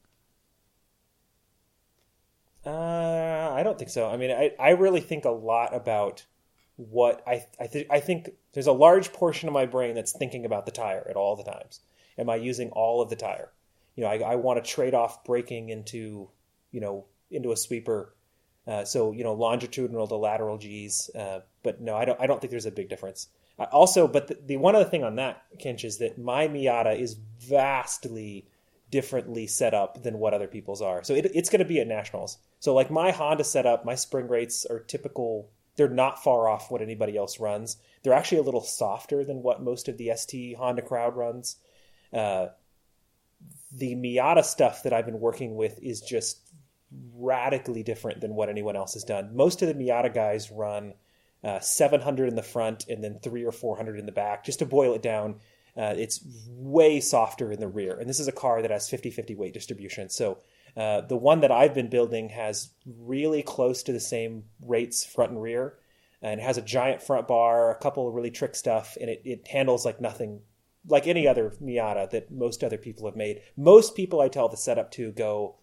I don't think so. I mean, I really think a lot about what I think there's a large portion of my brain that's thinking about the tire at all the times. Am I using all of the tire? I want to trade off braking into a sweeper. So longitudinal to lateral G's. But no, I don't think there's a big difference. Also, but the one other thing on that, Kinch, is that my Miata is vastly differently set up than what other people's are. So it's going to be at nationals. So like my Honda setup, my spring rates are typical. They're not far off what anybody else runs. They're actually a little softer than what most of the ST Honda crowd runs. The Miata stuff that I've been working with is just radically different than what anyone else has done. Most of the Miata guys run 700 in the front and then 300 or 400 in the back. Just to boil it down, It's way softer in the rear. And this is a car that has 50-50 weight distribution. So the one that I've been building has really close to the same rates front and rear. And it has a giant front bar, a couple of really trick stuff, and it handles like nothing, like any other Miata that most other people have made. Most people I tell the setup to go,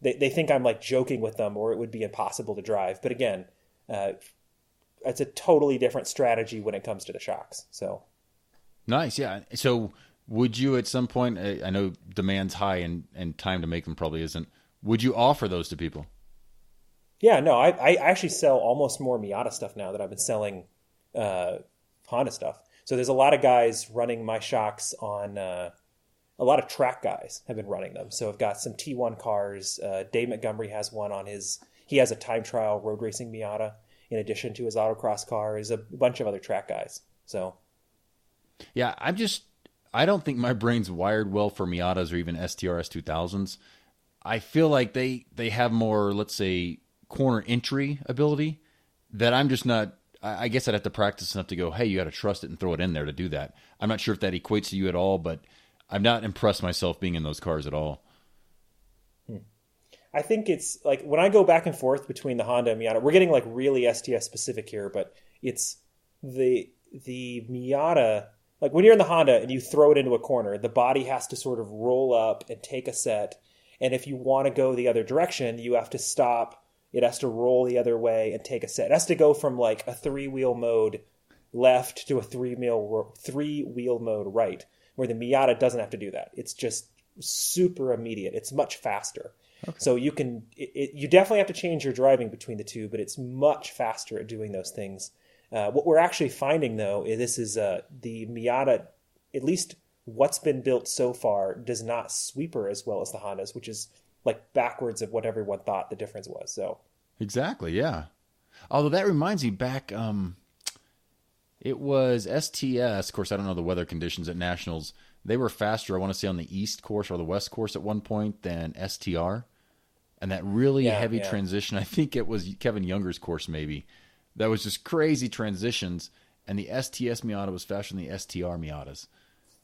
they think I'm like joking with them, or it would be impossible to drive. But again, it's a totally different strategy when it comes to the shocks. So nice, yeah. So would you at some point, I know demand's high and time to make them probably isn't, would you offer those to people? Yeah, no, I actually sell almost more Miata stuff now that I've been selling Honda stuff. So there's a lot of guys running my shocks on, a lot of track guys have been running them. So I've got some T1 cars. Dave Montgomery has one on he has a time trial road racing Miata in addition to his autocross cars, a bunch of other track guys. So yeah, I don't think my brain's wired well for Miatas or even STRS 2000s. I feel like they have more, let's say, corner entry ability that I'm just not. I guess I'd have to practice enough to go, hey, you got to trust it and throw it in there to do that. I'm not sure if that equates to you at all, but I'm not impressed myself being in those cars at all. I think it's like when I go back and forth between the Honda and Miata, we're getting like really STS specific here, but it's the Miata. Like when you're in the Honda and you throw it into a corner, the body has to sort of roll up and take a set. And if you want to go the other direction, you have to stop. It has to roll the other way and take a set. It has to go from like a 3-wheel mode left to a 3-wheel mode right, where the Miata doesn't have to do that. It's just super immediate. It's much faster. Okay. So you definitely have to change your driving between the two, but it's much faster at doing those things. What we're actually finding, though, is this is the Miata, at least what's been built so far, does not sweeper as well as the Hondas, which is like backwards of what everyone thought the difference was. So exactly, yeah. Although that reminds me back, it was STS. Of course, I don't know the weather conditions at Nationals. They were faster, I want to say, on the East course or the West course at one point than STR. And that really heavy transition, I think it was Kevin Younger's course maybe. That was just crazy transitions. And the STS Miata was faster than the STR Miatas.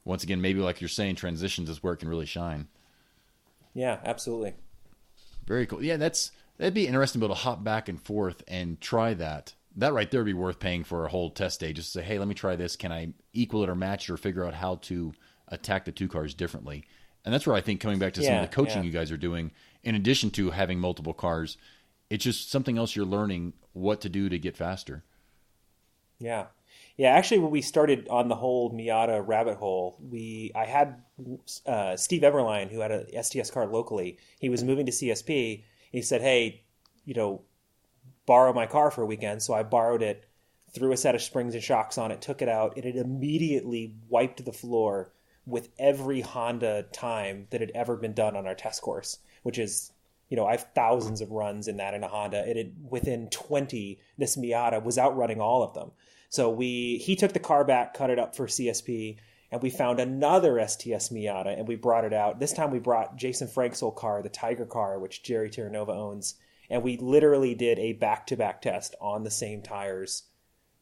Once again, maybe like you're saying, transitions is where it can really shine. Yeah, absolutely. Very cool. Yeah, that'd be interesting to be able to hop back and forth and try that. That right there would be worth paying for a whole test day. Just to say, hey, let me try this. Can I equal it or match it or figure out how to attack the two cars differently? And that's where I think coming back to some of the coaching you guys are doing, in addition to having multiple cars, it's just something else you're learning what to do to get faster. Yeah. Yeah, actually, when we started on the whole Miata rabbit hole, I had Steve Everline, who had a STS car locally. He was moving to CSP, and he said, hey, borrow my car for a weekend. So I borrowed it, threw a set of springs and shocks on it, took it out, and it immediately wiped the floor with every Honda time that had ever been done on our test course, which is, I have thousands of runs in that in a Honda. Within 20, this Miata was outrunning all of them. So he took the car back, cut it up for CSP, and we found another STS Miata, and we brought it out. This time we brought Jason Frank's old car, the Tiger car, which Jerry Terranova owns, and we literally did a back-to-back test on the same tires,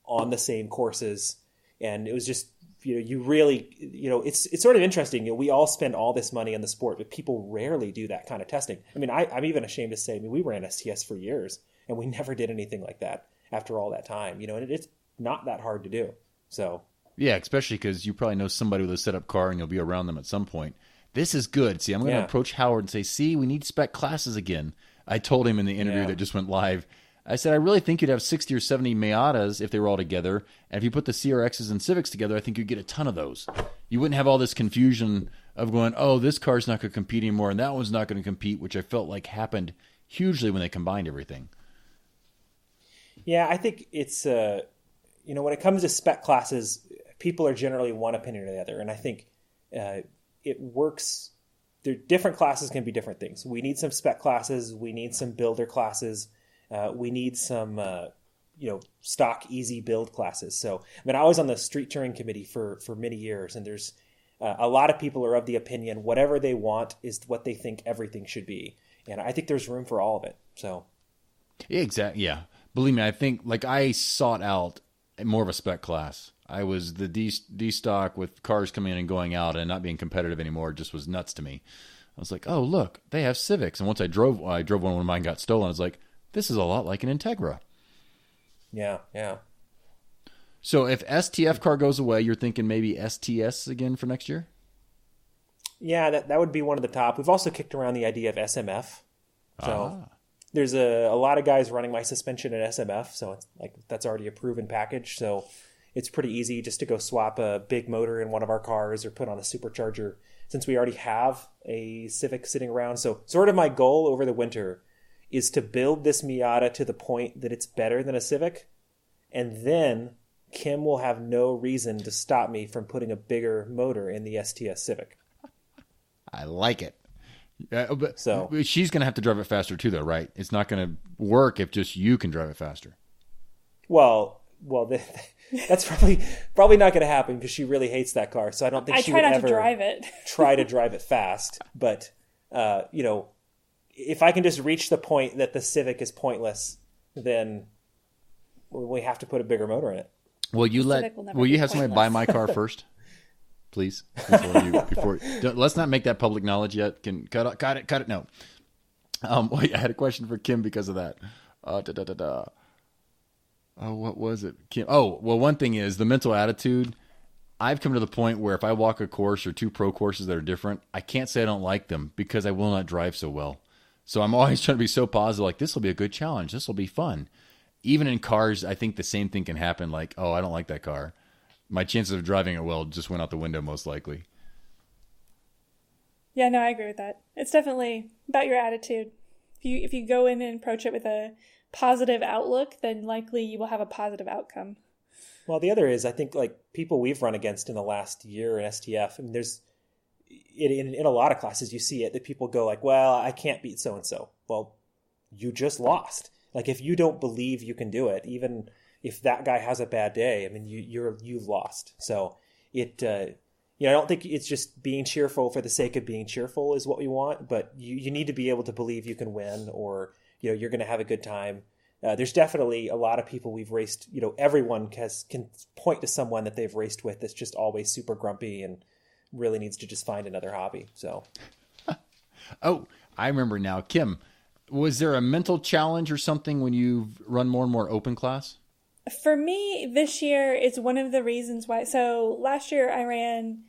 on the same courses, and it was just, you really, it's sort of interesting. We all spend all this money on the sport, but people rarely do that kind of testing. I mean, I'm even ashamed to say, we ran STS for years, and we never did anything like that after all that time, and it's not that hard to do. So yeah, especially because you probably know somebody with a set-up car and you'll be around them at some point. This is good. See, I'm going to approach Howard and say, see, we need spec classes again. I told him in the interview that just went live, I said, I really think you'd have 60 or 70 Miatas if they were all together. And if you put the CRXs and Civics together, I think you'd get a ton of those. You wouldn't have all this confusion of going, oh, this car's not going to compete anymore and that one's not going to compete, which I felt like happened hugely when they combined everything. Yeah, I think it's... when it comes to spec classes, people are generally one opinion or the other. And I think it works. Different classes can be different things. We need some spec classes. We need some builder classes. We need some, stock easy build classes. So, I was on the street touring committee for many years, and there's a lot of people are of the opinion whatever they want is what they think everything should be. And I think there's room for all of it. So, yeah, exactly. Yeah. Believe me, I think I sought out more of a spec class. I was the D stock with cars coming in and going out and not being competitive anymore. Just was nuts to me. I was like, oh look, they have Civics. And once I drove one when mine got stolen. I was like, this is a lot like an Integra. Yeah. So if STF car goes away, you're thinking maybe STS again for next year? Yeah, that would be one of the top. We've also kicked around the idea of SMF. So there's a lot of guys running my suspension at SMF, so it's like that's already a proven package. So it's pretty easy just to go swap a big motor in one of our cars or put on a supercharger since we already have a Civic sitting around. So sort of my goal over the winter is to build this Miata to the point that it's better than a Civic, and then Kim will have no reason to stop me from putting a bigger motor in the STS Civic. I like it. But So she's going to have to drive it faster too, though, right? It's not going to work if just you can drive it faster. Well, that's probably not going to happen because she really hates that car. So I don't think she would ever drive it. try to drive it fast. But if I can just reach the point that the Civic is pointless, then we have to put a bigger motor in it. Will you have somebody buy my car first? Please, let's not make that public knowledge yet. Can cut it. No. I had a question for Kim because of that. Oh, what was it, Kim? Oh, well, one thing is the mental attitude. I've come to the point where if I walk a course or two pro courses that are different, I can't say I don't like them because I will not drive so well. So I'm always trying to be so positive, like this will be a good challenge. This will be fun. Even in cars, I think the same thing can happen. Like, oh, I don't like that car. My chances of driving it well just went out the window most likely. Yeah, no, I agree with that. It's definitely about your attitude. If you go in and approach it with a positive outlook, then likely you will have a positive outcome. Well, the other is, I think, like people we've run against in the last year in STF, I mean, there's in a lot of classes you see it that people go like, well, I can't beat so-and-so. Well, you just lost. Like if you don't believe you can do it, even if that guy has a bad day, I mean, you've lost. So I don't think it's just being cheerful for the sake of being cheerful is what we want, but you need to be able to believe you can win or, you're going to have a good time. There's definitely a lot of people we've raced, everyone can point to someone that they've raced with that's just always super grumpy and really needs to just find another hobby. So. Oh, I remember now. Kim, was there a mental challenge or something when you've run more and more open class? For me, this year is one of the reasons why. So last year I ran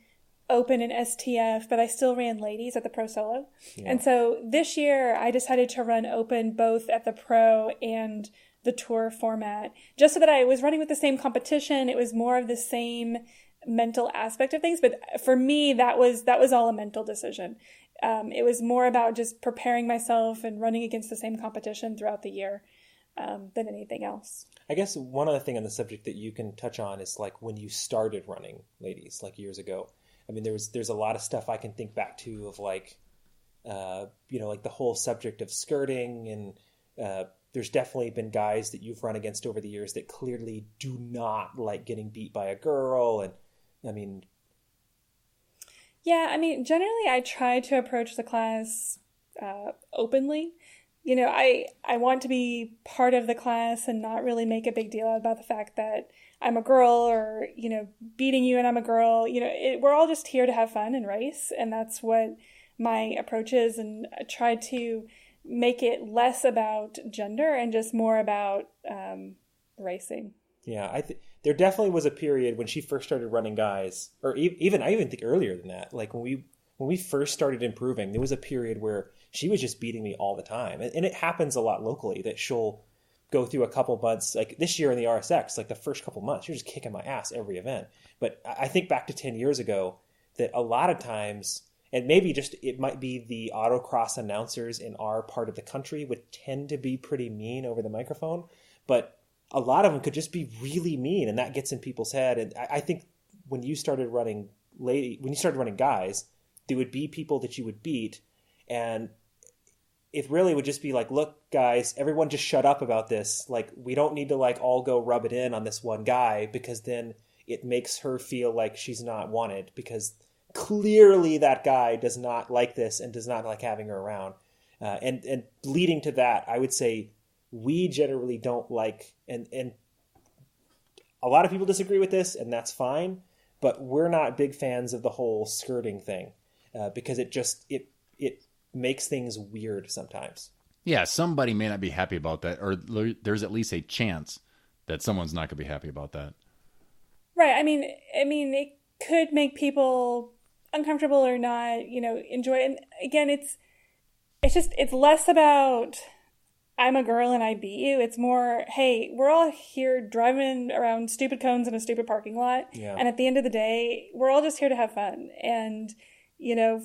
open and STF, but I still ran ladies at the Pro Solo. Yeah. And so this year I decided to run open both at the Pro and the Tour format, just so that I was running with the same competition. It was more of the same mental aspect of things. But for me, that was all a mental decision. It was more about just preparing myself and running against the same competition throughout the year than anything else. I guess one other thing on the subject that you can touch on is like when you started running ladies, like years ago. I mean, there's a lot of stuff I can think back to of like, like the whole subject of skirting, and there's definitely been guys that you've run against over the years that clearly do not like getting beat by a girl, and I mean. Yeah, I mean, generally I try to approach the class openly. I want to be part of the class and not really make a big deal about the fact that I'm a girl or, beating you and I'm a girl. We're all just here to have fun and race. And that's what my approach is. And I try to make it less about gender and just more about racing. Yeah, there definitely was a period when she first started running guys, or I even think earlier than that. Like when we first started improving, there was a period where she was just beating me all the time. And it happens a lot locally that she'll go through a couple months, like this year in the RSX, like the first couple months, you're just kicking my ass every event. But I think back to 10 years ago that a lot of times, and maybe just it might be the autocross announcers in our part of the country would tend to be pretty mean over the microphone, but a lot of them could just be really mean, and that gets in people's head. And I think when you started running guys, there would be people that you would beat, and it really would just be like, look, guys, everyone just shut up about this. Like, we don't need to like all go rub it in on this one guy, because then it makes her feel like she's not wanted, because clearly that guy does not like this and does not like having her around. And leading to that, I would say we generally don't like, and a lot of people disagree with this, and that's fine. But we're not big fans of the whole skirting thing because it makes things weird sometimes. Yeah, somebody may not be happy about that, or there's at least a chance that someone's not going to be happy about that. Right. I mean, it could make people uncomfortable or not, enjoy it. And again, it's less about I'm a girl and I beat you. It's more, hey, we're all here driving around stupid cones in a stupid parking lot. Yeah. And at the end of the day, we're all just here to have fun. And,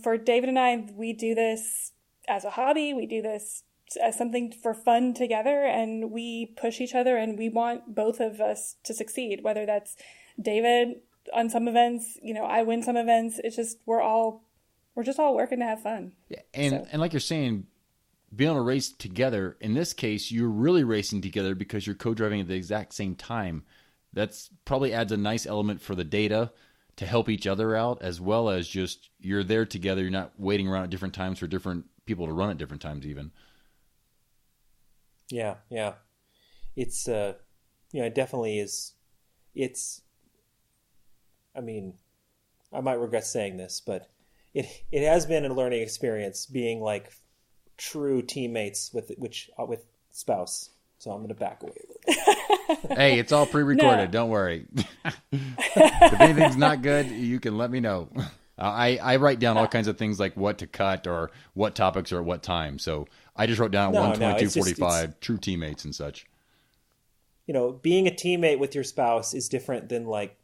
for David and I, we do this as a hobby. We do this as something for fun together, and we push each other, and we want both of us to succeed, whether that's David on some events, I win some events. It's just, we're just all working to have fun. Yeah, and like you're saying, being able to race together, in this case, you're really racing together because you're co-driving at the exact same time. That's probably adds a nice element for the data to help each other out, as well as just you're there together. You're not waiting around at different times for different people to run at different times even. Yeah. It's, it definitely is. I mean, I might regret saying this, but it has been a learning experience being like true teammates with spouse. So I'm going to back away a little bit. Hey, it's all pre-recorded. No. Don't worry. If anything's not good, you can let me know. I write down all kinds of things like what to cut or what topics are at what time. So I just wrote down 122.45, true teammates and such. Being a teammate with your spouse is different than like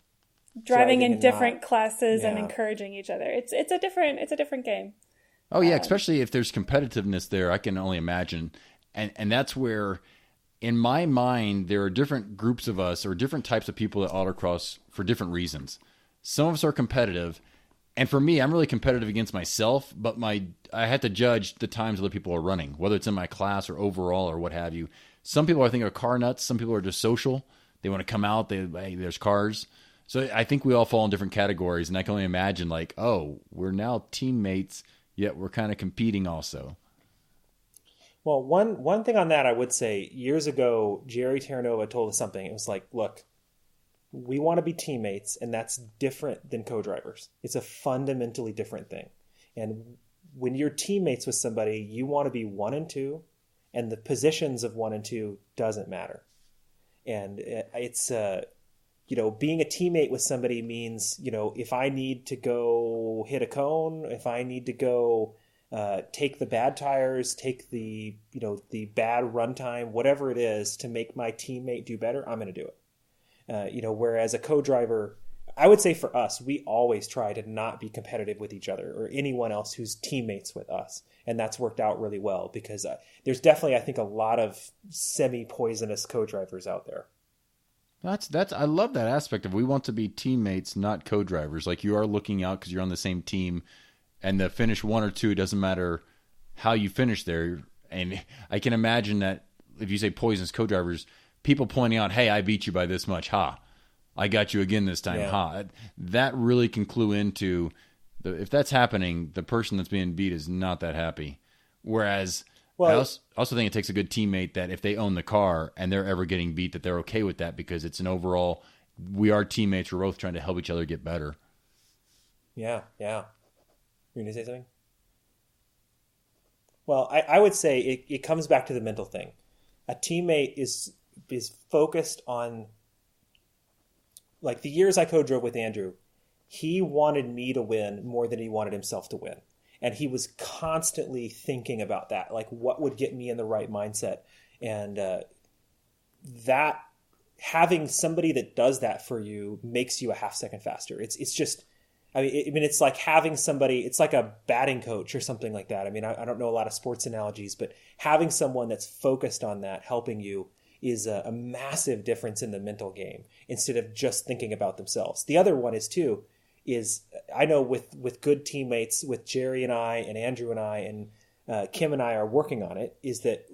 driving in different classes and encouraging each other. It's a different game. Oh yeah, especially if there's competitiveness there, I can only imagine. And that's where, in my mind, there are different groups of us or different types of people at autocross for different reasons. Some of us are competitive, and for me, I'm really competitive against myself, but I have to judge the times other people are running, whether it's in my class or overall or what have you. Some people I think are car nuts. Some people are just social. They want to come out. Hey, there's cars. So I think we all fall in different categories, and I can only imagine like, oh, we're now teammates, yet we're kind of competing also. Well, one thing on that I would say, years ago, Jerry Terranova told us something. It was like, look, we want to be teammates, and that's different than co-drivers. It's a fundamentally different thing. And when you're teammates with somebody, you want to be 1 and 2, and the positions of 1 and 2 doesn't matter. And it's, being a teammate with somebody means, if I need to go hit a cone, if I need to go take the bad tires, take the bad runtime, whatever it is to make my teammate do better, I'm going to do it. Whereas a co-driver, I would say for us, we always try to not be competitive with each other or anyone else who's teammates with us. And that's worked out really well because there's definitely, I think, a lot of semi-poisonous co-drivers out there. That's I love that aspect of we want to be teammates, not co-drivers. Like you are looking out because you're on the same team, and the finish 1 or 2 doesn't matter how you finish there. And I can imagine that if you say poisonous co-drivers, people pointing out, hey, I beat you by this much. Ha, I got you again this time. Yeah. Ha, that really can clue into if that's happening, the person that's being beat is not that happy. Whereas I also think it takes a good teammate that if they own the car and they're ever getting beat, that they're okay with that because it's an overall, we are teammates. We're both trying to help each other get better. Yeah. You're going to say something? Well, I would say it comes back to the mental thing. A teammate is focused on, like the years I co-drove with Andrew, he wanted me to win more than he wanted himself to win. And he was constantly thinking about that, like what would get me in the right mindset. And that having somebody that does that for you makes you a half second faster. It's just, it's like having somebody, it's like a batting coach or something like that. I don't know a lot of sports analogies, but having someone that's focused on that, helping you, is a massive difference in the mental game instead of just thinking about themselves. The other one is I know with good teammates, with Jerry and I and Andrew and I and Kim and I are working on it, is that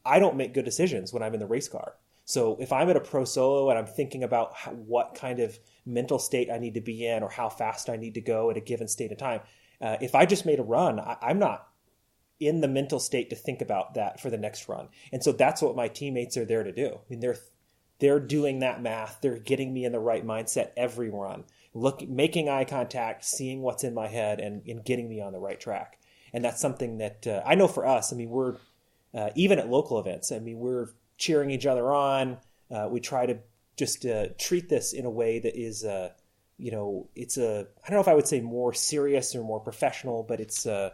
I don't make good decisions when I'm in the race car. So if I'm at a pro solo and I'm thinking about what kind of mental state I need to be in or how fast I need to go at a given state of time, if I just made a run, I'm not in the mental state to think about that for the next run. And so that's what my teammates are there to do. they're doing that math. They're getting me in the right mindset every run, making eye contact, seeing what's in my head, and getting me on the right track. And that's something that I know for us. I mean, we're even at local events. I mean, we're cheering each other on. We try to just treat this in a way that is, it's I don't know if I would say more serious or more professional, but it's I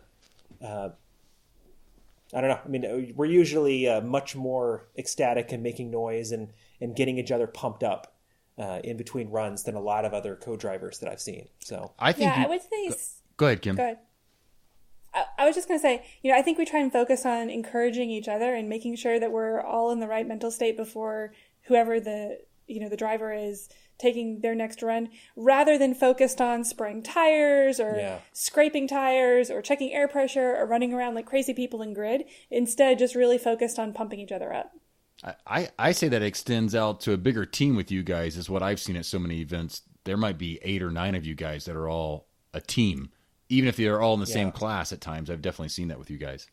don't know. I mean, we're usually much more ecstatic and making noise and getting each other pumped up in between runs than a lot of other co-drivers that I've seen. So I would say. Go ahead, Kim. Go ahead. I was just going to say, I think we try and focus on encouraging each other and making sure that we're all in the right mental state before whoever the driver is taking their next run, rather than focused on spraying tires or scraping tires or checking air pressure or running around like crazy people in grid. Instead, just really focused on pumping each other up. I say that extends out to a bigger team with you guys is what I've seen at so many events. There might be 8 or 9 of you guys that are all a team. Even if they're all in the same class at times, I've definitely seen that with you guys.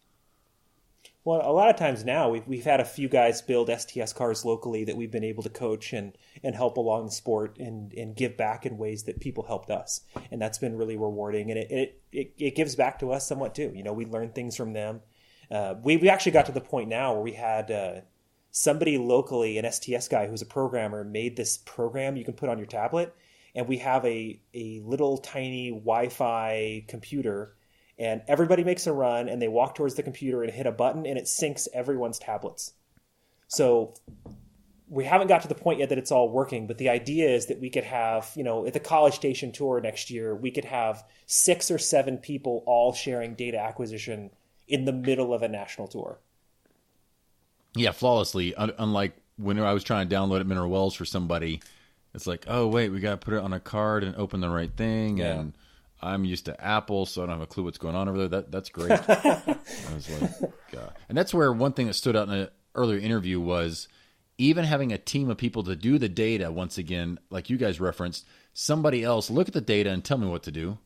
Well, a lot of times now we've had a few guys build STS cars locally that we've been able to coach and help along the sport and give back in ways that people helped us. And that's been really rewarding. And it gives back to us somewhat too. We learn things from them. We actually got to the point now where we had somebody locally, an STS guy who's a programmer, made this program you can put on your tablet. And we have a little tiny Wi-Fi computer, and everybody makes a run and they walk towards the computer and hit a button and it syncs everyone's tablets. So we haven't got to the point yet that it's all working, but the idea is that we could have, at the College Station Tour next year, we could have 6 or 7 people all sharing data acquisition in the middle of a national tour. Yeah, flawlessly. Unlike when I was trying to download at Mineral Wells for somebody, it's like, oh, wait, we got to put it on a card and open the right thing. Yeah. And I'm used to Apple, so I don't have a clue what's going on over there. That's great. I was like, God. And that's where one thing that stood out in an earlier interview was even having a team of people to do the data, once again, like you guys referenced, somebody else look at the data and tell me what to do.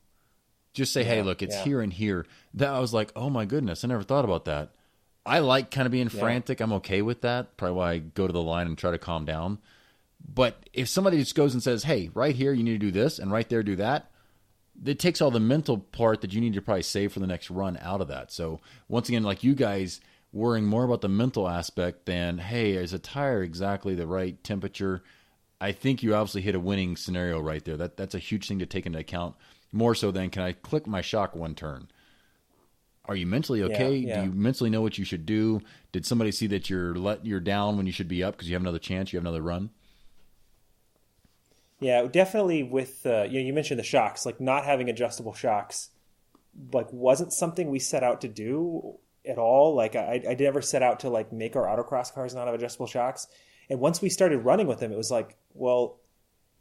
Just say, hey, look, it's here and here. That I was like, oh, my goodness, I never thought about that. I like kind of being frantic. I'm okay with that. Probably why I go to the line and try to calm down. But if somebody just goes and says, hey, right here you need to do this, and right there do that, it takes all the mental part that you need to probably save for the next run out of that. So once again, like you guys worrying more about the mental aspect than, hey, is a tire exactly the right temperature? I think you obviously hit a winning scenario right there. That's a huge thing to take into account, more so than can I click my shock one turn? Are you mentally okay? Yeah. Do you mentally know what you should do? Did somebody see that you're down when you should be up because you have another chance, you have another run? Yeah, definitely with, you mentioned the shocks, like not having adjustable shocks, like wasn't something we set out to do at all. Like I never set out to like make our autocross cars not have adjustable shocks. And once we started running with them, it was like, well,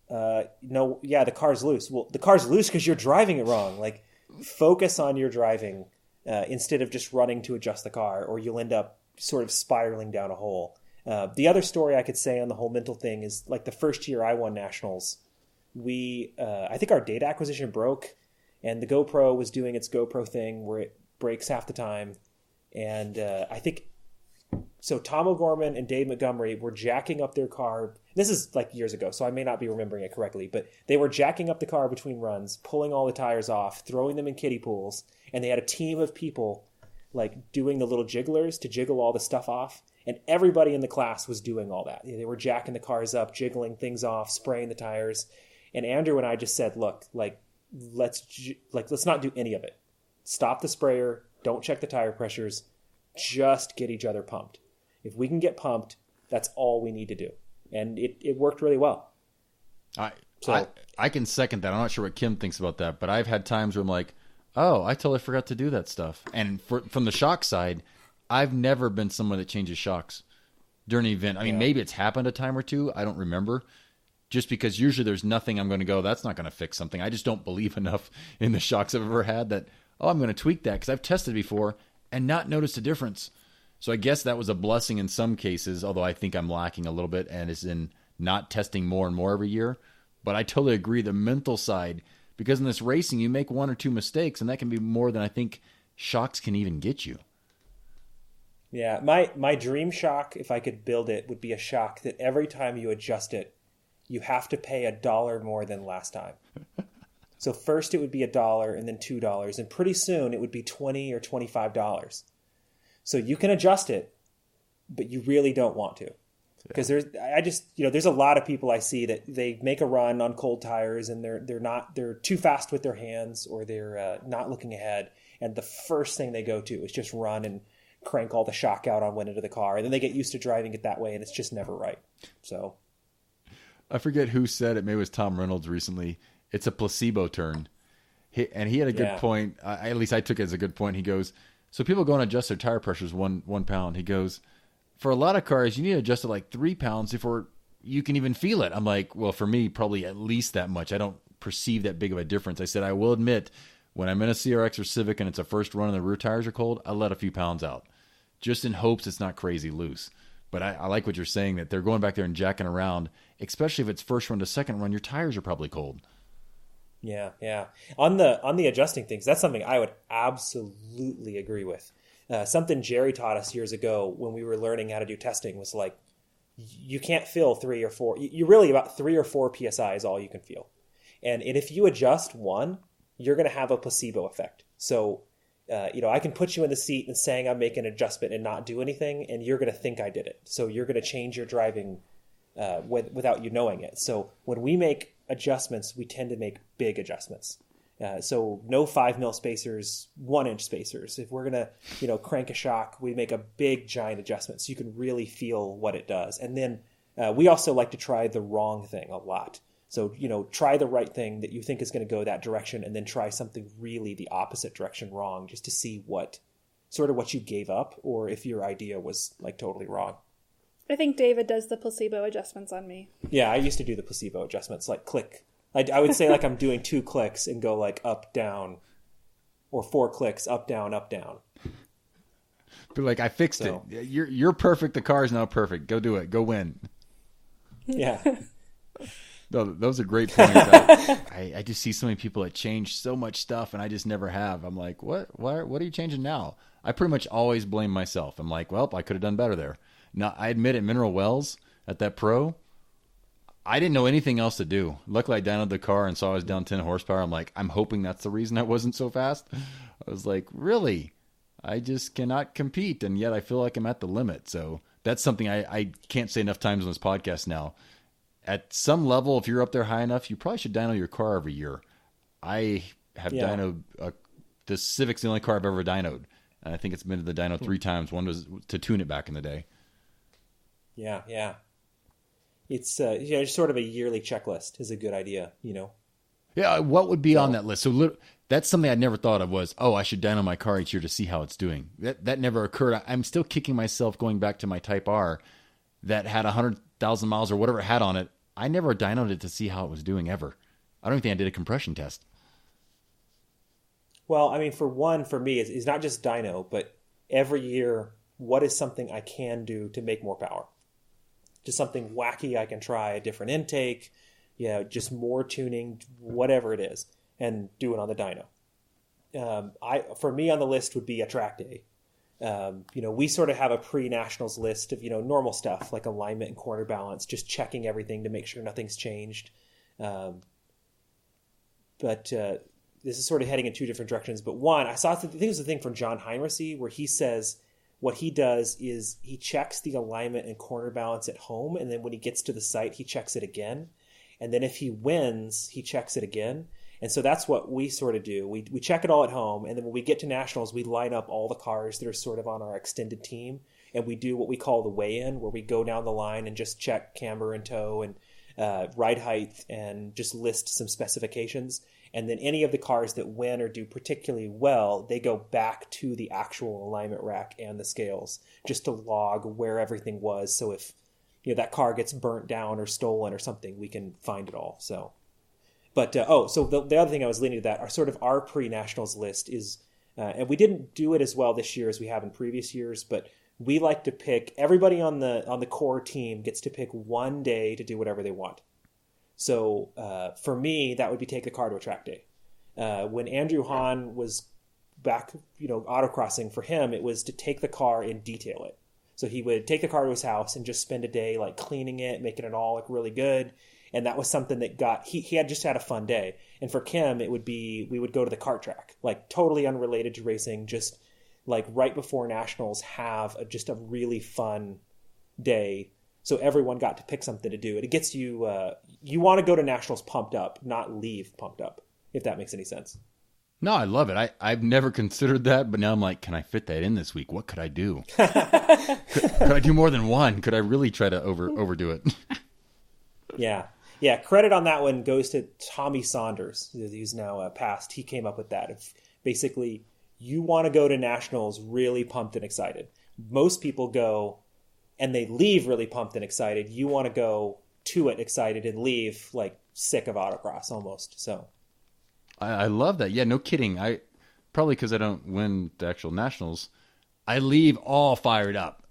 no, yeah, the car's loose. Well, the car's loose because you're driving it wrong. Like focus on your driving instead of just running to adjust the car, or you'll end up sort of spiraling down a hole. The other story I could say on the whole mental thing is like the first year I won nationals, I think our data acquisition broke and the GoPro was doing its GoPro thing where it breaks half the time. And I think, so Tom O'Gorman and Dave Montgomery were jacking up their car. This is like years ago, so I may not be remembering it correctly, but they were jacking up the car between runs, pulling all the tires off, throwing them in kiddie pools. And they had a team of people like doing the little jigglers to jiggle all the stuff off. And everybody in the class was doing all that. They were jacking the cars up, jiggling things off, spraying the tires. And Andrew and I just said, look, let's not do any of it. Stop the sprayer. Don't check the tire pressures. Just get each other pumped. If we can get pumped, that's all we need to do. And it worked really well. I can second that. I'm not sure what Kim thinks about that, but I've had times where I'm like, oh, I totally forgot to do that stuff. And from the shock side, I've never been someone that changes shocks during an event. I mean, maybe it's happened a time or two. I don't remember. Just because usually there's nothing I'm going to go, that's not going to fix something. I just don't believe enough in the shocks I've ever had that, I'm going to tweak that because I've tested before and not noticed a difference. So I guess that was a blessing in some cases, although I think I'm lacking a little bit and it's in not testing more and more every year. But I totally agree, the mental side, because in this racing, you make 1 or 2 mistakes and that can be more than I think shocks can even get you. Yeah, my dream shock, if I could build it, would be a shock that every time you adjust it, you have to pay $1 more than last time. So first it would be $1 and then $2, and pretty soon it would be $20 or $25. So you can adjust it, but you really don't want to. Because there's a lot of people I see that they make a run on cold tires and they're too fast with their hands, or they're not looking ahead, and the first thing they go to is just run and crank all the shock out on one end of the car, and then they get used to driving it that way, and it's just never right. So I forget who said it. Maybe it was Tom Reynolds recently. It's a placebo turn. He had a good point. At least I took it as a good point. He goes, so people go and adjust their tire pressures one pound. He goes, for a lot of cars, you need to adjust it like 3 pounds before you can even feel it. I'm like, well, for me, probably at least that much. I don't perceive that big of a difference. I said, I will admit, when I'm in a CRX or Civic and it's a first run and the rear tires are cold, I let a few pounds out, just in hopes it's not crazy loose. But I like what you're saying, that they're going back there and jacking around, especially if it's first run to second run, your tires are probably cold. Yeah. On the adjusting things, that's something I would absolutely agree with. Something Jerry taught us years ago when we were learning how to do testing was like, you can't feel 3 or 4. You really, about 3 or 4 PSI is all you can feel. And if you adjust one, you're going to have a placebo effect. So, I can put you in the seat and saying I'm making an adjustment and not do anything, and you're going to think I did it. So you're going to change your driving without you knowing it. So when we make adjustments, we tend to make big adjustments. So no 5 mil spacers, 1 inch spacers. If we're going to, crank a shock, we make a big giant adjustment so you can really feel what it does. And then we also like to try the wrong thing a lot. So, try the right thing that you think is going to go that direction, and then try something really the opposite direction wrong, just to see what you gave up, or if your idea was like totally wrong. I think David does the placebo adjustments on me. Yeah, I used to do the placebo adjustments, like click. I would say like I'm doing 2 clicks and go like up, down, or 4 clicks, up, down, up, down. But like, I fixed it. You're perfect. The car is now perfect. Go do it. Go win. Yeah. No, those are great points. I just see so many people that change so much stuff, and I just never have. I'm like, what are you changing now? I pretty much always blame myself. I'm like, well, I could have done better there. Now, I admit at Mineral Wells, at that Pro, I didn't know anything else to do. Luckily, I downloaded the car and saw I was down 10 horsepower. I'm like, I'm hoping that's the reason I wasn't so fast. I was like, really? I just cannot compete, and yet I feel like I'm at the limit. So that's something I can't say enough times on this podcast now. At some level, if you're up there high enough, you probably should dyno your car every year. I have dynoed, the Civic's the only car I've ever dynoed. And I think it's been to the dyno 3 times. One was to tune it back in the day. Yeah. It's sort of a yearly checklist is a good idea, Yeah, what would be on that list? So that's something I never thought of was, I should dyno my car each year to see how it's doing. That never occurred. I'm still kicking myself going back to my Type R that had 100,000 miles or whatever it had on it. I never dynoed it to see how it was doing ever. I don't even think I did a compression test. Well, I mean, for me, it's not just dyno, but every year, what is something I can do to make more power? Just something wacky I can try, a different intake, just more tuning, whatever it is, and do it on the dyno. For me on the list would be a track day. We sort of have a pre-nationals list of, normal stuff like alignment and corner balance, just checking everything to make sure nothing's changed. But this is sort of heading in 2 different directions. But one, I think it was the thing from John Heinrichsey where he says what he does is he checks the alignment and corner balance at home. And then when he gets to the site, he checks it again. And then if he wins, he checks it again. And so that's what we sort of do. We check it all at home, and then when we get to nationals, we line up all the cars that are sort of on our extended team, and we do what we call the weigh-in, where we go down the line and just check camber and toe and ride height and just list some specifications. And then any of the cars that win or do particularly well, they go back to the actual alignment rack and the scales just to log where everything was. So if that car gets burnt down or stolen or something, we can find it all. So. But, so the other thing I was leaning to that, our pre-nationals list is, and we didn't do it as well this year as we have in previous years, but we like to pick, everybody on the core team gets to pick one day to do whatever they want. So for me, that would be take the car to a track day. When Andrew Hahn was back, autocrossing for him, it was to take the car and detail it. So he would take the car to his house and just spend a day like cleaning it, making it all look really good. And that was something that he had just had a fun day. And for Kim, it would be, we would go to the kart track, like totally unrelated to racing, just like right before nationals, have just a really fun day. So everyone got to pick something to do. It gets you, you want to go to nationals pumped up, not leave pumped up, if that makes any sense. No, I love it. I've never considered that, but now I'm like, can I fit that in this week? What could I do? could I do more than one? Could I really try to overdo it? Yeah. Credit on that one goes to Tommy Saunders, who's now passed. He came up with that. If basically, you want to go to nationals really pumped and excited. Most people go and they leave really pumped and excited. You want to go to it excited and leave like sick of autocross almost. So I love that. Yeah, no kidding. I probably because I don't win the actual nationals, I leave all fired up.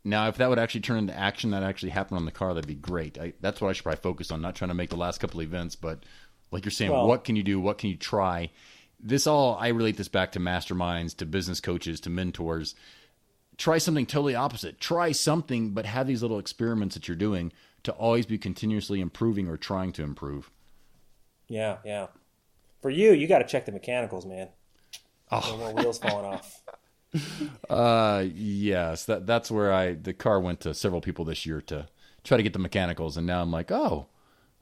Now, if that would actually turn into action, that actually happened on the car, that'd be great. That's what I should probably focus on, not trying to make the last couple events, but like you're saying, what can you do? What can you try? I relate this back to masterminds, to business coaches, to mentors. Try something totally opposite. Try something, but have these little experiments that you're doing to always be continuously improving or trying to improve. Yeah. For you got to check the mechanicals, man. Oh. No more wheels falling off. Yes, that's where the car went to several people this year to try to get the mechanicals, and now I'm like, oh,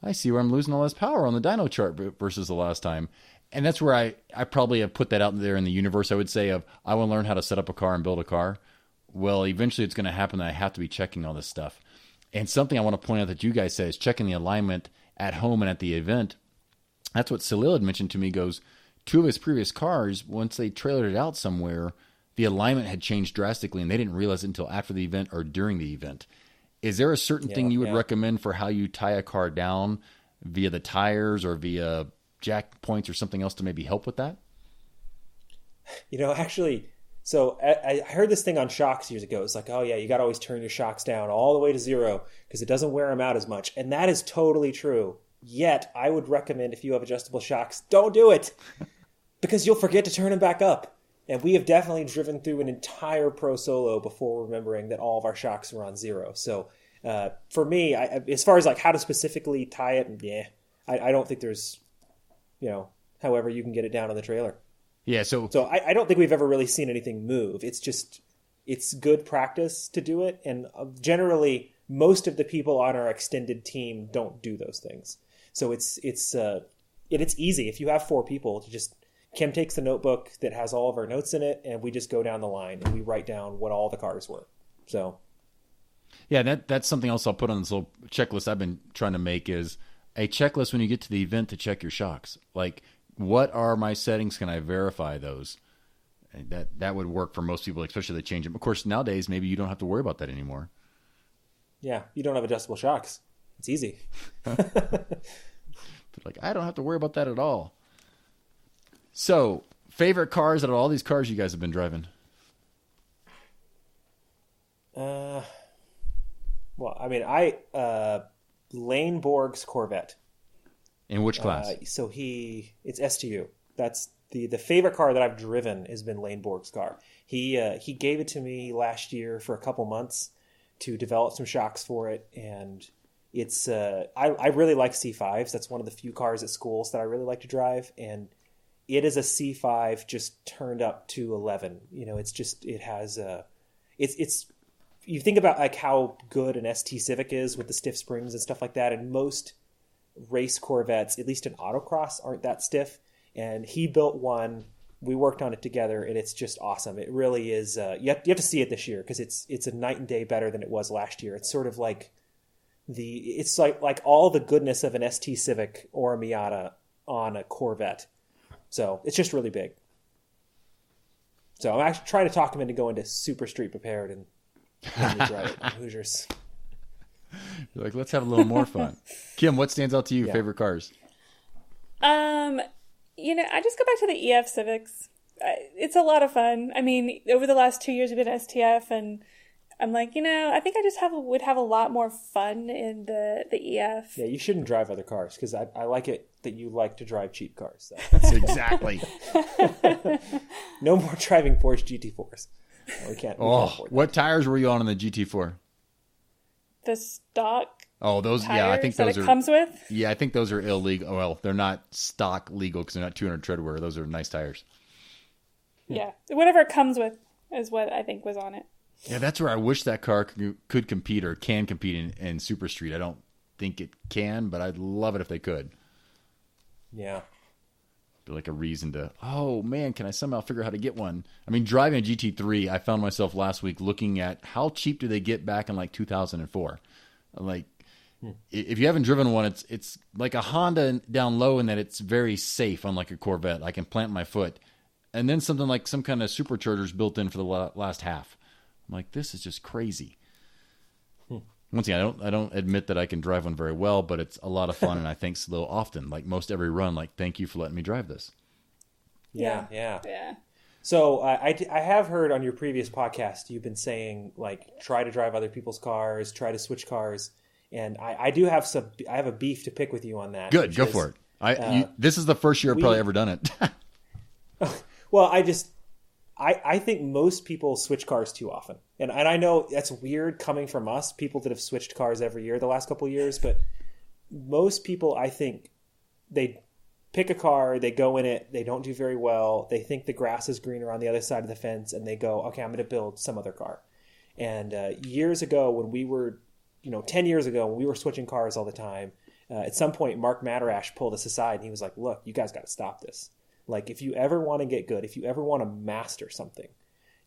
I see where I'm losing all this power on the dyno chart versus the last time. And that's where I probably have put that out there in the universe, I would say, of I want to learn how to set up a car and build a car. Well, eventually it's going to happen that I have to be checking all this stuff. And something I want to point out that you guys said is checking the alignment at home and at the event. That's what Salil had mentioned to me, goes, 2 of his previous cars, once they trailered it out somewhere, the alignment had changed drastically, and they didn't realize it until after the event or during the event. Is there a certain thing you would recommend for how you tie a car down via the tires or via jack points or something else to maybe help with that? Actually, so I heard this thing on shocks years ago. It's like, oh yeah, you got to always turn your shocks down all the way to 0 because it doesn't wear them out as much. And that is totally true. Yet, I would recommend if you have adjustable shocks, don't do it because you'll forget to turn them back up. And we have definitely driven through an entire Pro Solo before remembering that all of our shocks were on 0. So for me, as far as like how to specifically tie it, I don't think there's, however you can get it down on the trailer. Yeah. So I don't think we've ever really seen anything move. It's just, it's good practice to do it. And generally, most of the people on our extended team don't do those things. So it's easy. If you have 4 people to just, Kim takes the notebook that has all of our notes in it, and we just go down the line and we write down what all the cars were. So, yeah, that's something else I'll put on this little checklist I've been trying to make, is a checklist when you get to the event to check your shocks. Like, what are my settings? Can I verify those? And that would work for most people, especially if they change them. Of course, nowadays, maybe you don't have to worry about that anymore. Yeah, you don't have adjustable shocks. It's easy. Like, I don't have to worry about that at all. So, favorite cars out of all these cars you guys have been driving? Well, I mean, Lane Borg's Corvette. In which class? It's STU. That's the favorite car that I've driven has been Lane Borg's car. He gave it to me last year for a couple months to develop some shocks for it, and it's I really like C5s. That's one of the few cars at schools that I really like to drive, and it is a C5 just turned up to 11. It's you think about like how good an ST Civic is with the stiff springs and stuff like that, and most race Corvettes, at least in autocross, aren't that stiff. And he built one. We worked on it together, and it's just awesome. It really is. You have to see it this year because it's a night and day better than it was last year. It's sort of like it's like all the goodness of an ST Civic or a Miata on a Corvette. So it's just really big. So I'm actually trying to talk him into going to Super Street Prepared and drive it on Hoosiers. You're like, let's have a little more fun. Kim, what stands out to you? Favorite cars? I just go back to the EF Civics. It's a lot of fun. I mean, over the last 2 years we've been at STF, and I'm like, I think I just would have a lot more fun in the EF. Yeah, you shouldn't drive other cars because I like it that you like to drive cheap cars. So. That's exactly. No more driving Porsche GT4s. We can't afford that. What tires were you on the GT4? The stock. Oh, those. Tires Yeah, I think those that it are. comes with. Yeah, I think those are illegal. Well, they're not stock legal because they're not 200 tread wear. Those are nice tires. Yeah, whatever it comes with is what I think was on it. Yeah, that's where I wish that car could compete or can compete in Super Street. I don't think it can, but I'd love it if they could. Yeah. Be like a reason to, oh man, can I somehow figure out how to get one? I mean, driving a GT3, I found myself last week looking at how cheap do they get back in like 2004. Like, if you haven't driven one, it's like a Honda down low in that it's very safe, unlike a Corvette. I can plant my foot. And then something like some kind of superchargers built in for the last half. I'm like, this is just crazy. Once again, I don't admit that I can drive one very well, but it's a lot of fun, and I think so often, like most every run, like, thank you for letting me drive this. Yeah. So I have heard on your previous podcast, you've been saying, like, try to drive other people's cars, try to switch cars. And I do have I have a beef to pick with you on that. Good, go for it. This is the first year I've probably ever done it. Well, I think most people switch cars too often. And I know that's weird coming from us, people that have switched cars every year the last couple of years, but most people, I think, they pick a car, they go in it, they don't do very well, they think the grass is greener on the other side of the fence, and they go, okay, I'm going to build some other car. And years ago, when we were, 10 years ago, when we were switching cars all the time, at some point, Mark Madarash pulled us aside, and he was like, look, you guys got to stop this. Like, if you ever want to get good, if you ever want to master something,